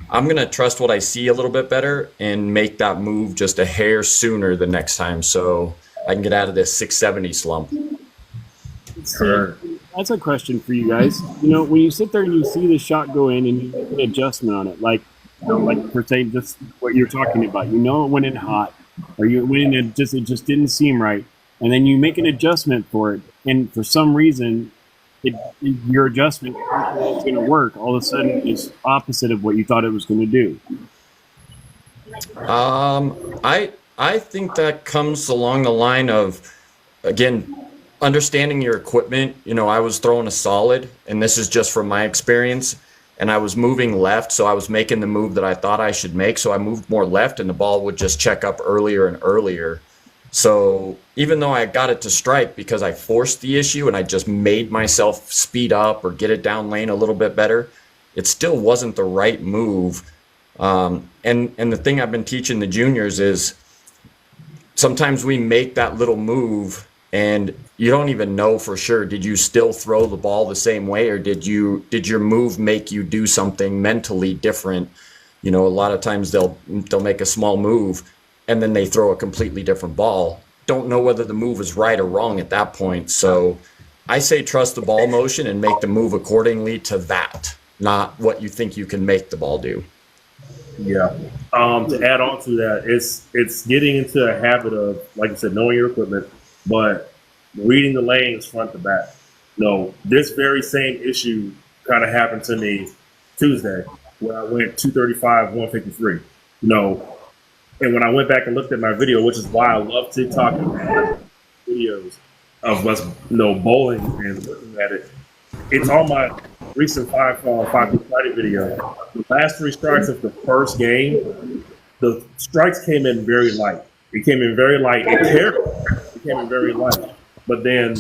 I'm going to trust what I see a little bit better and make that move just a hair sooner the next time so I can get out of this 670 slump. Sure. That's a question for you guys. When you sit there and you see the shot go in and you make an adjustment on it, like per se, just what you're talking about, it went in hot, or you went in and it just didn't seem right, and then you make an adjustment for it, and for some reason, your adjustment is going to work. All of a sudden, it's opposite of what you thought it was going to do. I think that comes along the line of, again, understanding your equipment. I was throwing a solid, and this is just from my experience, and I was moving left, so I was making the move that I thought I should make, so I moved more left, and the ball would just check up earlier and earlier. So even though I got it to strike because I forced the issue and I just made myself speed up or get it down lane a little bit better, it still wasn't the right move. And the thing I've been teaching the juniors is sometimes we make that little move and you don't even know for sure. Did you still throw the ball the same way, or did your move make you do something mentally different? A lot of times they'll make a small move and then they throw a completely different ball. Don't know whether the move is right or wrong at that point. So I say trust the ball motion and make the move accordingly to that, not what you think you can make the ball do. Yeah. To add on to that, it's getting into a habit of, like I said, knowing your equipment, but reading the lanes front to back. This very same issue kind of happened to me Tuesday where I went 235, 153. And when I went back and looked at my video, which is why I love TikTok and videos of us, bowling and looking at it, it's on my recent 5 Friday video. The last 3 strikes of the first game, the strikes came in very light. It came in very light. It came in very light. But then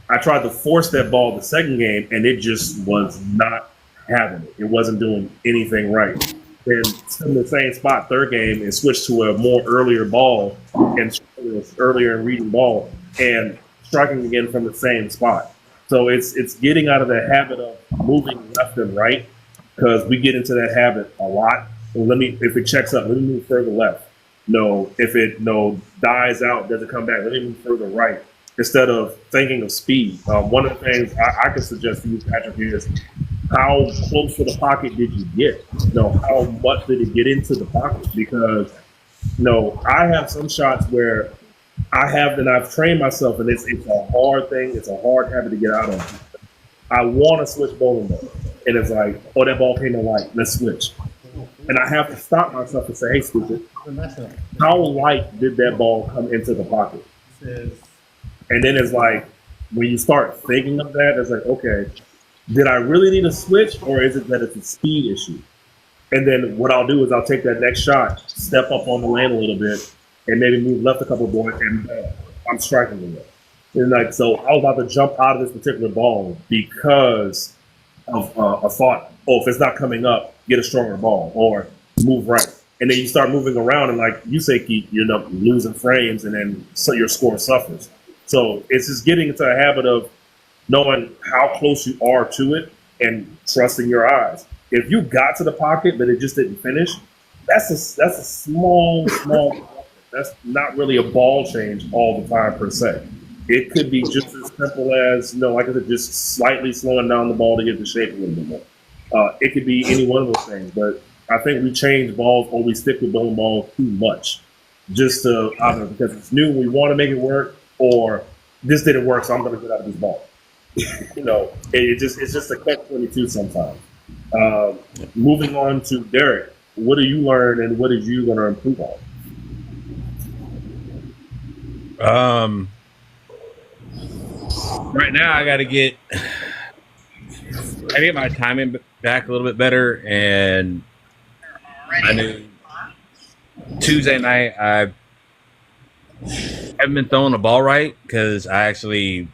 I tried to force that ball the second game, and it just was not having it. It wasn't doing anything right. Then in the same spot, third game, and switched to a more earlier ball and earlier in reading ball and striking again from the same spot. So it's getting out of the habit of moving left and right, because we get into that habit a lot. Well, if it checks up, let me move further left. If it dies out, doesn't come back, let me move further right. Instead of thinking of speed. One of the things I could suggest to you, Patrick, is how close to the pocket did you get? How much did it get into the pocket? Because I have some shots where I've trained myself, and it's a hard thing. It's a hard habit to get out of. I want to switch bowling ball, and it's like, oh, that ball came in light. Let's switch. And I have to stop myself and say, hey, stupid, how light did that ball come into the pocket? And then it's like, when you start thinking of that, it's like, okay, did I really need a switch, or is it that it's a speed issue? And then what I'll do is I'll take that next shot, step up on the lane a little bit, and maybe move left a couple of boards, and I'm striking with it. And like, so I was about to jump out of this particular ball because of a thought, oh, if it's not coming up, get a stronger ball or move right. And then you start moving around, and like you say, Keith, you end up losing frames, and then so your score suffers. So it's just getting into a habit of knowing how close you are to it and trusting your eyes. If you got to the pocket but it just didn't finish, that's a small. That's not really a ball change all the time per se. It could be just as simple as, like I said, just slightly slowing down the ball to get the shape a little bit more. It could be any one of those things, but I think we change balls or we stick with bowling ball too much, just to either because it's new, we want to make it work, or this didn't work, so I'm going to get out of this ball. It's just a catch-22 sometimes. Moving on to Derek, what did you learn and what are you going to improve on? Right now I got to get my timing back a little bit better, and I knew Tuesday night I haven't been throwing the ball right because I actually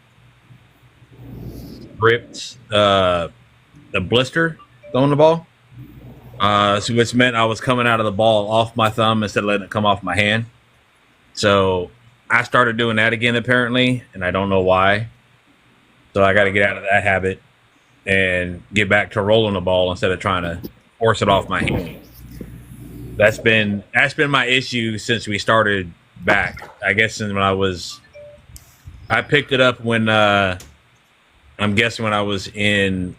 ripped the blister throwing the ball, so which meant I was coming out of the ball off my thumb instead of letting it come off my hand. So I started doing that again apparently, and I don't know why. So I got to get out of that habit and get back to rolling the ball instead of trying to force it off my hand. That's been my issue since we started back. I guess since I picked it up when I'm guessing when I was in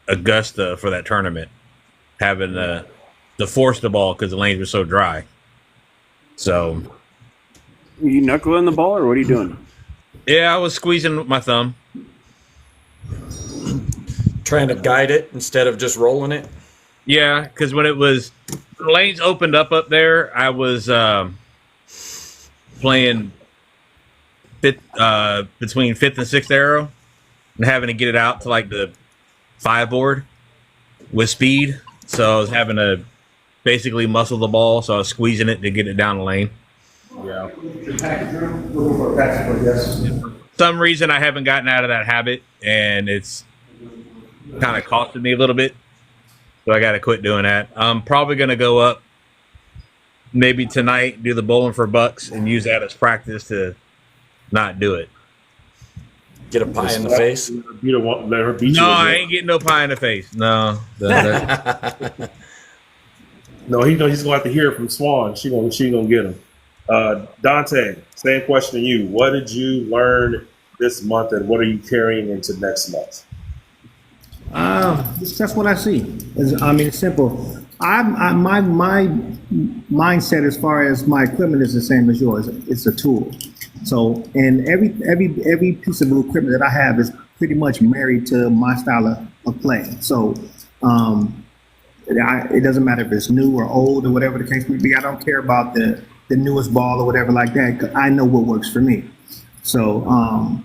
Augusta for that tournament, having to force the ball because the lanes were so dry. So, Are you knuckling the ball, or what are you doing? Yeah, I was squeezing with my thumb. Trying to guide it instead of just rolling it. Yeah, because when the lanes opened up there, I was playing between fifth and sixth arrow and having to get it out to like the 5 board with speed. So I was having to basically muscle the ball. So I was squeezing it to get it down the lane. Yeah. For some reason, I haven't gotten out of that habit, and it's kind of costing me a little bit. So I got to quit doing that. I'm probably going to go up maybe tonight, do the bowling for bucks, and use that as practice to not do it. Get a pie in the face? No, I ain't getting no pie in the face. No. No, he knows he's going to have to hear it from Swan. She gonna get him. Dante, same question to you. What did you learn this month, and what are you carrying into next month? That's what I see. It's simple. My mindset as far as my equipment is the same as yours. It's a tool. So, and every piece of equipment that I have is pretty much married to my style of playing. So, it doesn't matter if it's new or old or whatever the case may be. I don't care about the newest ball or whatever like that, 'cause I know what works for me. So,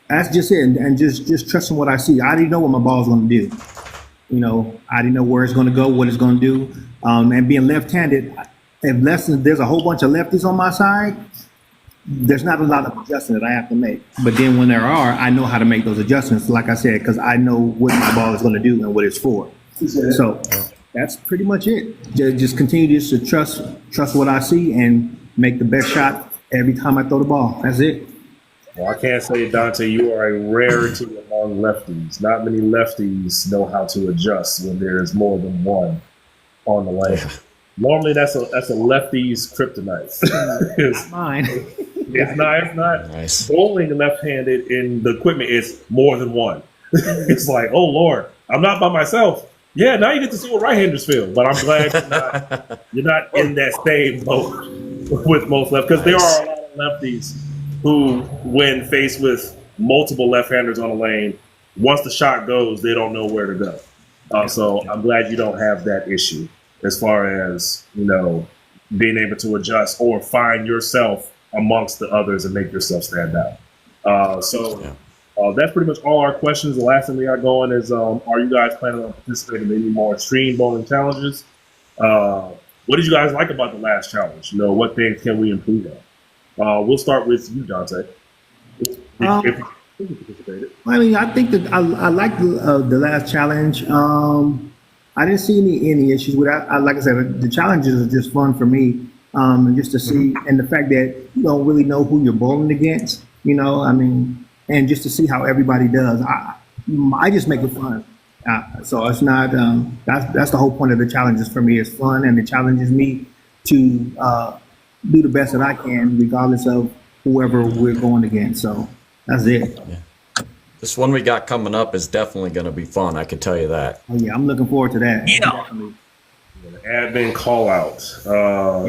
that's just it, and just trusting what I see. I already know what my ball's going to do. I already know where it's going to go, what it's going to do. And being left-handed, if there's a whole bunch of lefties on my side, there's not a lot of adjustments that I have to make. But then when there are, I know how to make those adjustments, like I said, because I know what my ball is going to do and what it's for. So that's pretty much it. Just continue to trust what I see and make the best shot every time I throw the ball. That's it. Well, I can't say, Dante, you are a rarity among lefties. Not many lefties know how to adjust when there is more than one on the lane. Normally, that's a lefty's kryptonite. Not mine. It's not. Nice. Bowling left-handed in the equipment is more than one. It's like, oh Lord, I'm not by myself. Yeah, now you get to see what right-handers feel. But I'm glad you're not in that same boat with most left, because there are a lot of lefties who, when faced with multiple left-handers on a lane, once the shot goes, they don't know where to go. So I'm glad you don't have that issue as far as, being able to adjust or find yourself amongst the others and make yourself stand out. That's pretty much all our questions. The last thing we got going is, are you guys planning on participating in any more extreme bowling challenges? What did you guys like about the last challenge? What things can we improve on? We'll start with you, Dante. If you participated. I think that I like the last challenge. I didn't see any issues with that. Like I said, the challenges are just fun for me, and just to see, and the fact that you don't really know who you're bowling against. And just to see how everybody does. I just make it fun. So it's not. That's the whole point of the challenges for me. It's fun, and it challenges me to do the best that I can, regardless of whoever we're going against. So that's it. Yeah. This one we got coming up is definitely going to be fun. I can tell you that. Oh yeah, I'm looking forward to that. Yeah. Admin call out. So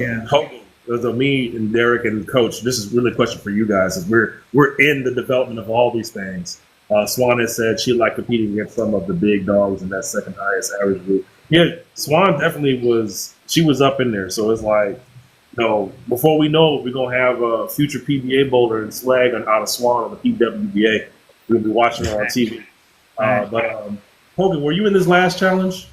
me and Derek and Coach, this is really a question for you guys. As we're in the development of all these things. Swan has said she liked competing against some of the big dogs in that second highest average group. Yeah, Swan definitely was. She was up in there. So it's like, before we know it, we're gonna have a future PBA bowler and swag out of Swan on the PWBA. We'll be watching her on TV. But Hogan, were you in this last challenge?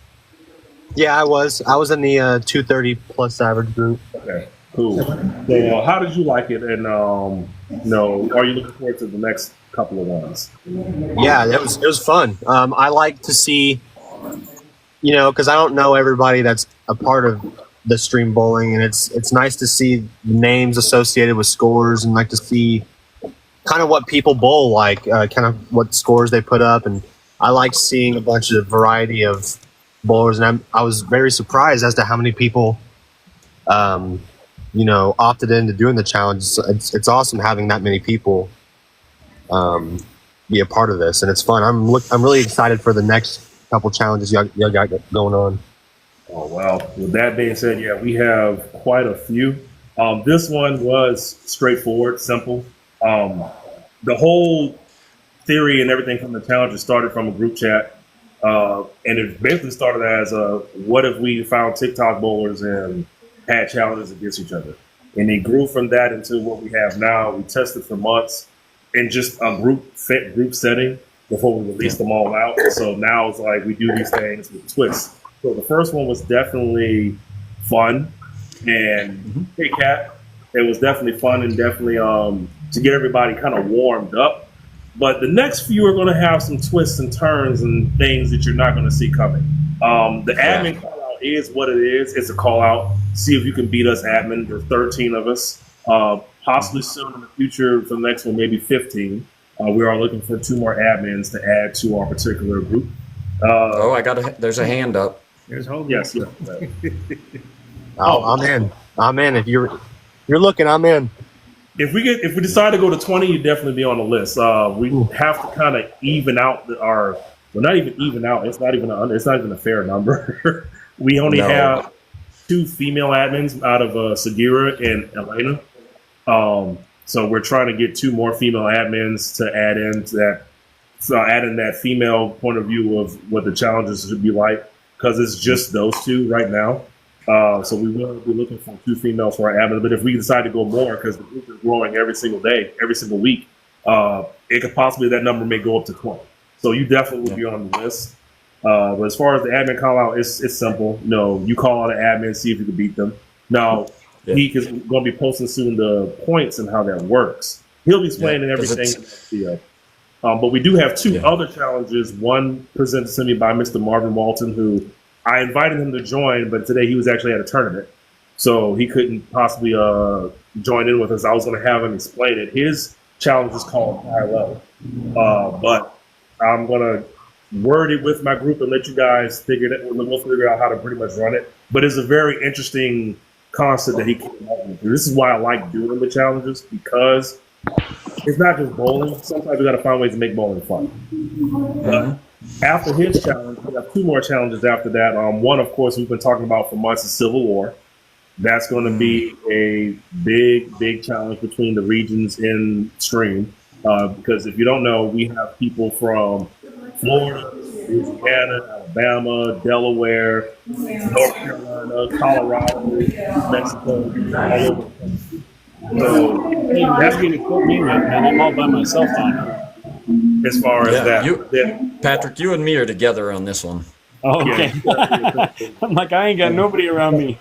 Yeah, I was. I was in the 230 plus average group. Okay, cool. So how did you like it? And are you looking forward to the next couple of ones? Yeah, it was fun. I like to see, because I don't know everybody that's a part of the stream bowling, and it's nice to see names associated with scores, and like to see kind of what people bowl like, kind of what scores they put up, and I like seeing a bunch of variety of bowlers, and I was very surprised as to how many people, opted into doing the challenge. It's awesome having that many people be a part of this, and it's fun. I'm really excited for the next couple challenges y'all got going on. Oh wow! With that being said, yeah, we have quite a few. This one was straightforward, simple. The whole theory and everything from the challenge started from a group chat, and it basically started as what if we found TikTok bowlers and had challenges against each other, and it grew from that into what we have now. We tested for months in just a group setting before we released them all out. So now it's like we do these things with twists. So the first one was definitely fun, and hey, Kat, it was definitely fun and definitely to get everybody kind of warmed up. But the next few are going to have some twists and turns and things that you're not going to see coming. The admin call out is what it is. It's a call out. See if you can beat us, admin. There's 13 of us. Possibly soon in the future, for the next one, maybe 15. We are looking for 2 more admins to add to our particular group. There's a hand up. There's hope. Yes. I'm in. I'm in. If you're looking, I'm in. If we decide to go to 20, you'd definitely be on the list. We have to kind of even out not even even out. It's not even a fair number. We only have 2 female admins out of Sagira and Elena. So we're trying to get 2 more female admins to add in that female point of view of what the challenges should be like, because it's just those 2 right now. So we will be looking for 2 females for our admin. But if we decide to go more, because the group is growing every single day, every single week, it could possibly, that number may go up to 20. So you definitely will be on the list. But as far as the admin call out, it's simple. You call out an admin, see if you can beat them. Now, Geek is going to be posting soon the points and how that works. He'll be explaining everything. But we do have 2 other challenges. One presented to me by Mr. Marvin Walton, who I invited him to join, but today he was actually at a tournament, so he couldn't possibly join in with us. I was going to have him explain it. His challenge is called High Level, but I'm going to word it with my group and let you guys figure it. We'll figure out how to pretty much run it. But it's a very interesting concept that he came up with. This is why I like doing the challenges, because it's not just bowling. Sometimes we got to find ways to make bowling fun. But after his challenge, we have 2 more challenges after that. One, of course, we've been talking about for months is Civil War. That's going to be a big challenge between the regions in Stream. Because if you don't know, we have people from Florida, Louisiana, Alabama, Delaware, North Carolina, Colorado, New Mexico, all over the country. So Hey, you that's need to put me with, man. I'm all by myself on here. as far as Yeah, that. Patrick, you and me are together on this one. Oh, okay. I'm like, I ain't got nobody around me.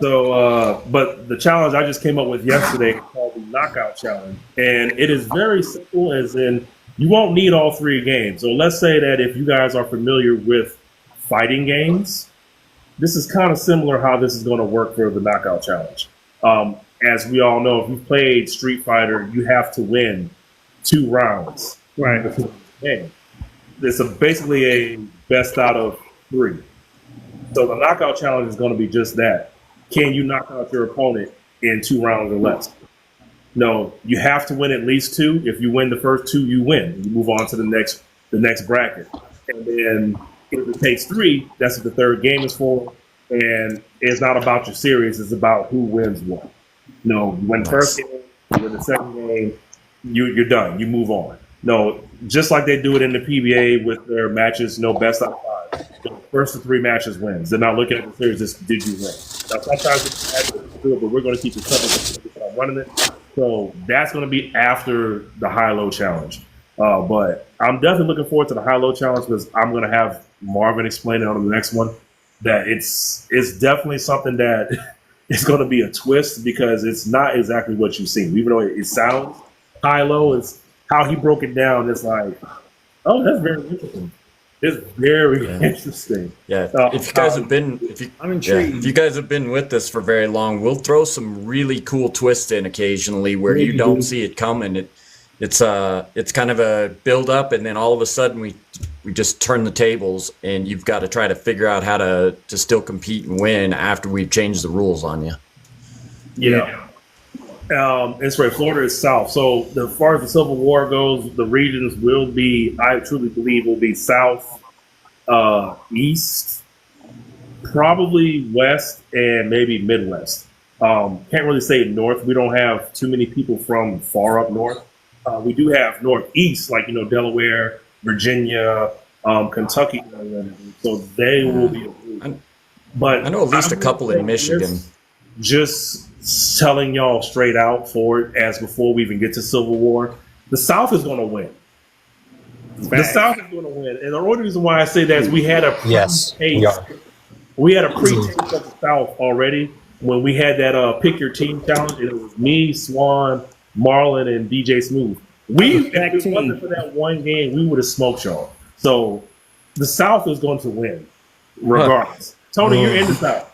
So, but the challenge I just came up with yesterday is called the Knockout Challenge, and it is very simple. As in, you won't need all 3 games. So let's say that if you guys are familiar with fighting games, this is kind of similar how this is going to work for the Knockout Challenge. As we all know, if you've played Street Fighter, you have to win 2 rounds. Right. Before the game. It's basically a best out of 3. So the Knockout Challenge is going to be just that. Can you knock out your opponent in 2 rounds or less? No, you have to win at least 2. If you win the first 2, you win. You move on to the next bracket. And then if it takes 3, that's what the third game is for. And it's not about your series, it's about who wins what. No, you win the first game, you win the second game, you're done. You move on. No, just like they do it in the PBA with their matches, no best out of 5. The first of 3 matches wins. They're not looking at the series, just did you win? Now, sometimes it's do it, but we're going to keep it simple because I'm running it. So that's going to be after the high-low challenge. But I'm definitely looking forward to the high-low challenge because I'm going to have Marvin explain it on the next one. That it's definitely something that is going to be a twist because it's not exactly what you've seen. Even though it sounds high-low, it's how he broke it down. It's like, oh, that's very interesting. It's very interesting. Yeah, if you guys have been, I'm intrigued. if you guys have been with us for very long, we'll throw some really cool twists in occasionally where you don't see it coming. It's kind of a build up, and then all of a sudden we just turn the tables, and you've got to try to figure out how to still compete and win after we've changed the rules on you. Yeah. It's right. Florida is south. So as far as the Civil War goes, the regions will be, I truly believe, will be south, east, probably west, and maybe Midwest. Can't really say north. We don't have too many people from far up north. We do have northeast, like Delaware, Virginia, Kentucky, so they will be. But I know at least a couple in Michigan. Just telling y'all straight out for it, as before we even get to Civil War, the South is going to win. The South is going to win, and the only reason why I say that is we had a pre-taste. We had a pre-taste of the South already when we had that pick your team challenge. It was me, Swan, Marlon, and DJ Smooth. If it wasn't for that one game, we would have smoked y'all. So the South is going to win, regardless. Tony, you're in the South.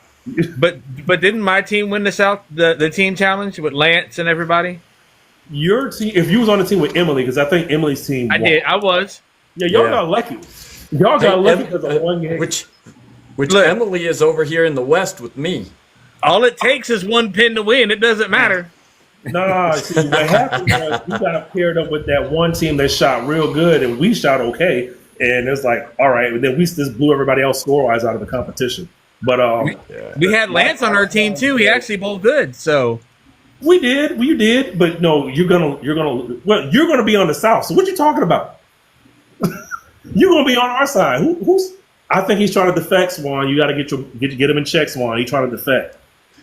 But didn't my team win the South the team challenge with Lance and everybody? Your team, if you was on the team with Emily, because I think Emily's team won. I did. I was. Yeah, y'all got lucky. Y'all got lucky because of one game. Which Look, Emily is over here in the West with me. All it takes is one pin to win. It doesn't matter. No, see, what happened was we got paired up with that one team that shot real good, and we shot okay. And it's like, all right, and then we just blew everybody else score-wise out of the competition. But we had Lance on our team too. He actually bowled good. So we did. But no, you're gonna be on the South. So what you talking about? You're gonna be on our side. Who's? I think he's trying to defect, Swan. You got to get him in check, Swan. He's trying to defect.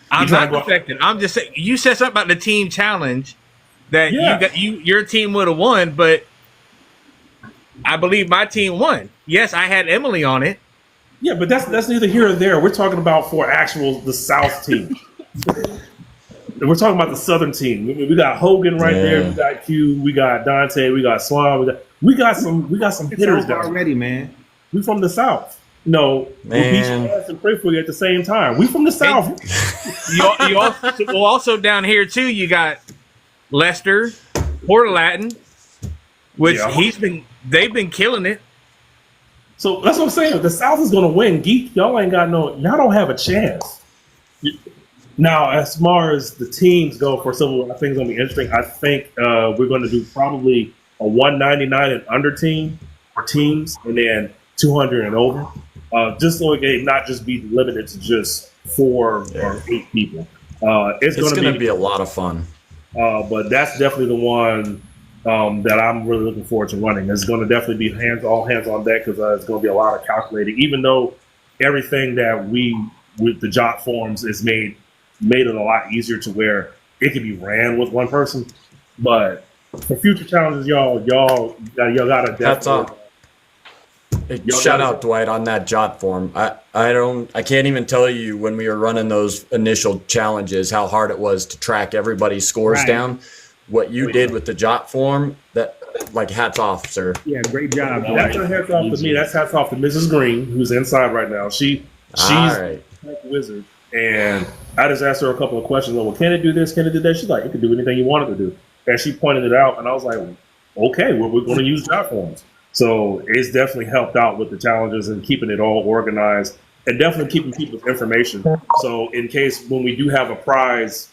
I'm not defecting. I'm just saying. You said something about the team challenge that your team would have won, but I believe my team won. Yes, I had Emily on it. Yeah, but that's neither here or there. We're talking about the South team. We're talking about the Southern team. We got Hogan right there. We got Q. We got Dante. We got Swan. We got some hitters down already, man. We from the South. No, we'll beat your ass and pray for you at the same time. We from the South. you also down here too. You got Lester, Port Latin, which they've been killing it. So that's what I'm saying. The South is going to win. Geek, y'all don't have a chance. Now, as far as the teams go for Civil War, I think it's going to be interesting. I think we're going to do probably a 199 and under team for teams, and then 200 and over. Just so it not just be limited to just 4 or 8 people. It's going to be a lot of fun. But that's definitely the one that I'm really looking forward to running. It's going to definitely be all hands on deck because it's going to be a lot of calculating. Even though everything that we with the jot forms is made it a lot easier to where it can be ran with one person. But for future challenges, y'all gotta Hats definitely. off. Hey, shout out Dwight on that jot form. I can't even tell you when we were running those initial challenges how hard it was to track everybody's scores down. What you did with the jot form, that like hats off, sir. Yeah, great job. That's not hats off to me. That's hats off to Mrs. Green, who's inside right now. She's right. a wizard, and I just asked her a couple of questions. Like, well, can it do this? Can it do that? She's like, it can do anything you want it to do. And she pointed it out, and I was like, okay, well, we're going to use jot forms. So it's definitely helped out with the challenges and keeping it all organized, and definitely keeping people's information. So in case when we do have a prize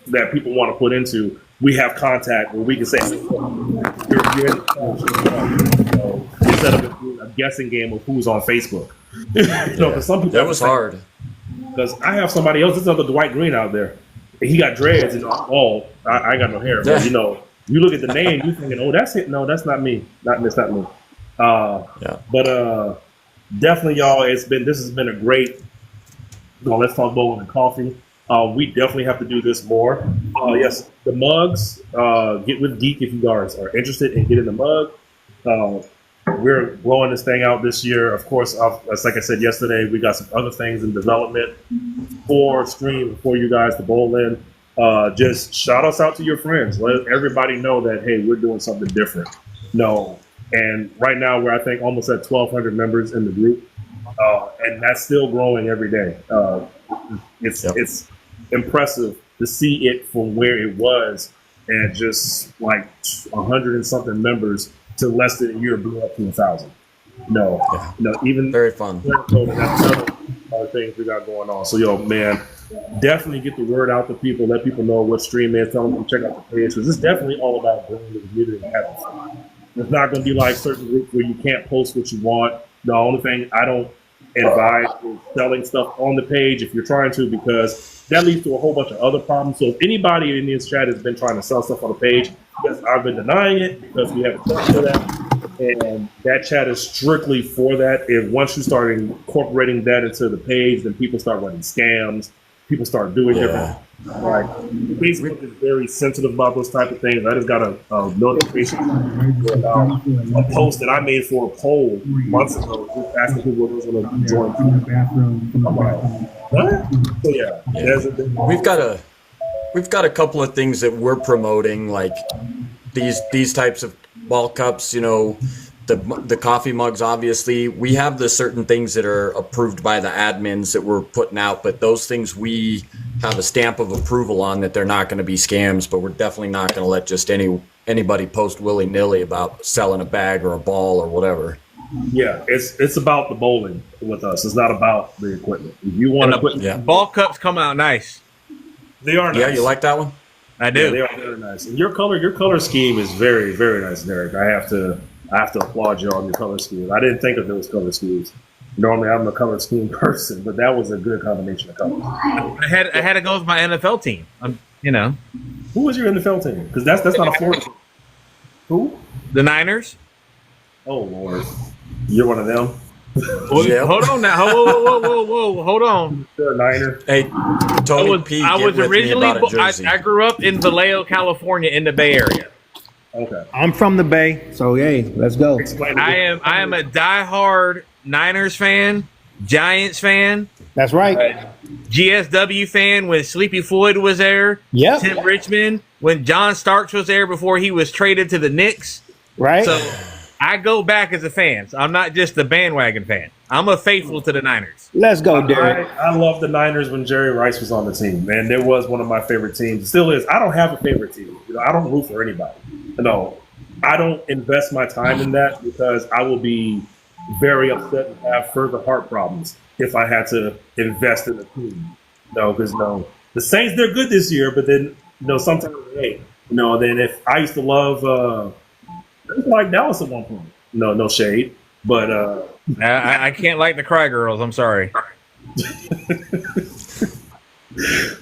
that people want to put into, we have contact where we can say, you're in so instead of a guessing game of who's on Facebook. Because some people that was hard. Because I have somebody else, this other Dwight Green out there. He got dreads and I ain't got no hair. But you look at the name, you thinking, oh, that's it. No, that's not me. Not me. But definitely, y'all, this has been a great. Let's talk bowling and coffee. We definitely have to do this more. Yes, the mugs. Get with Geek if you guys are interested in getting the mug. We're blowing this thing out this year. Of course, like I said yesterday, we got some other things in development for stream for you guys to bowl in. Just shout us out to your friends. Let everybody know that, hey, we're doing something different. And right now we're, I think, almost at 1,200 members in the group. And that's still growing every day. It's impressive to see it from where it was and just like 100 and something members to less than a year blew up to 1,000. Even very fun. That's other things we got going on. So, man, definitely get the word out to people. Let people know what stream is. Tell them to check out the page because it's definitely all about growing the community and having fun. It's not going to be like certain groups where you can't post what you want. The only thing I don't advise is selling stuff on the page if you're trying to, because that leads to a whole bunch of other problems. So if anybody in this chat has been trying to sell stuff on the page, yes, I've been denying it because we haven't touched for that. And that chat is strictly for that. If once you start incorporating that into the page, then people start running scams. People start doing different. Like Facebook is very sensitive about those type of things. I just got a notification about a post that I made for a poll months ago, just asking people what was going to join. I'm like, what? So yeah. We've got a couple of things that we're promoting, like these types of ball cups. The coffee mugs, obviously. We have the certain things that are approved by the admins that we're putting out, but those things we have a stamp of approval on that they're not going to be scams, but we're definitely not going to let just anybody post willy-nilly about selling a bag or a ball or whatever. Yeah, it's about the bowling with us. It's not about the equipment. If you want equipment, ball cups come out nice. They are nice. Yeah, you like that one? I do. Yeah, they are very nice. And your color scheme is very, very nice, Derek. I have to applaud you on your color scheme. I didn't think of those color schemes. Normally, I'm a color scheme person, but that was a good combination of colors. I had to go with my NFL team. Who was your NFL team? Because that's not a Florida team. Who? The Niners. Oh Lord, you're one of them. Hold on now. Whoa. Hold on. You're a Niner. Hey, Tony P. I was originally. I grew up in Vallejo, California, in the Bay Area. Okay. I'm from the Bay, so hey, let's go. I am a diehard Niners fan, Giants fan. That's right. GSW fan when Sleepy Floyd was there. Yeah. Tim Richmond when John Starks was there before he was traded to the Knicks. Right. So I go back as a fan. So I'm not just a bandwagon fan. I'm a faithful to the Niners. Let's go, Derek. I love the Niners when Jerry Rice was on the team, man. There was one of my favorite teams. It still is. I don't have a favorite team. I don't root for anybody. No, I don't invest my time in that because I will be very upset and have further heart problems if I had to invest in a team. Because the Saints, they're good this year, but then sometimes they ain't. Then if I used to love it was like Dallas at one point. No shade. But I can't like the Cry Girls. I'm sorry.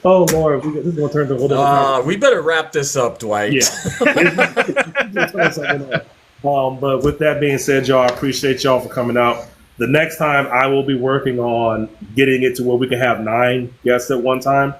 Oh Lord, this is gonna turn into a little bit. We better wrap this up, Dwight. Yeah. But with that being said, y'all, I appreciate y'all for coming out. The next time I will be working on getting it to where we can have 9 guests at one time.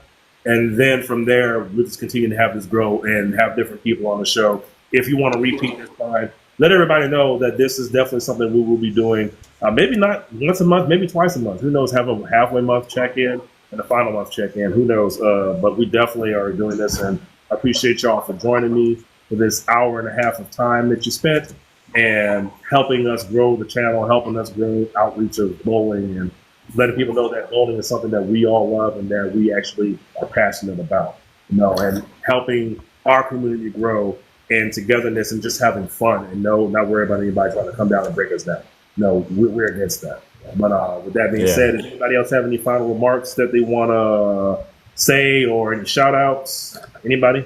And then from there, we'll just continue to have this grow and have different people on the show. If you want to repeat this time, let everybody know that this is definitely something we will be doing. Maybe not once a month, maybe twice a month. Who knows? Have a halfway month check-in and a final month check-in. Who knows? But we definitely are doing this, and I appreciate y'all for joining me for this hour and a half of time that you spent and helping us grow the channel, helping us grow outreach of bowling, and letting people know that bowling is something that we all love and that we actually are passionate about, and helping our community grow and togetherness and just having fun and not worry about anybody trying to come down and break us down. No, we're against that. But with that being said, does anybody else have any final remarks that they want to say or any shout outs? Anybody?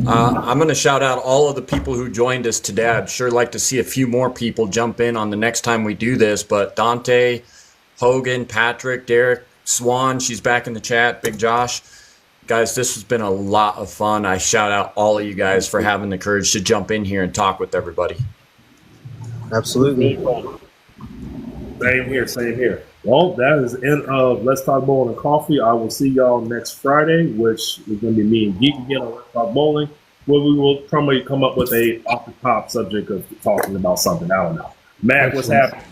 I'm going to shout out all of the people who joined us today. I'd sure like to see a few more people jump in on the next time we do this. But Dante, Hogan, Patrick, Derek, Swan, she's back in the chat, Big Josh. Guys, this has been a lot of fun. I shout out all of you guys for having the courage to jump in here and talk with everybody. Absolutely. Same here. Well, that is the end of Let's Talk Bowling and Coffee. I will see y'all next Friday, which is going to be me and Geek again on Let's Talk Bowling, where we will probably come up with a off-the-top subject of talking about something. I don't know. Mac, what's happening?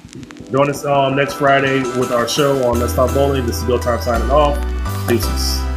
Join us next Friday with our show on Let's Talk Bowling. This is Go Time signing off. Deuces.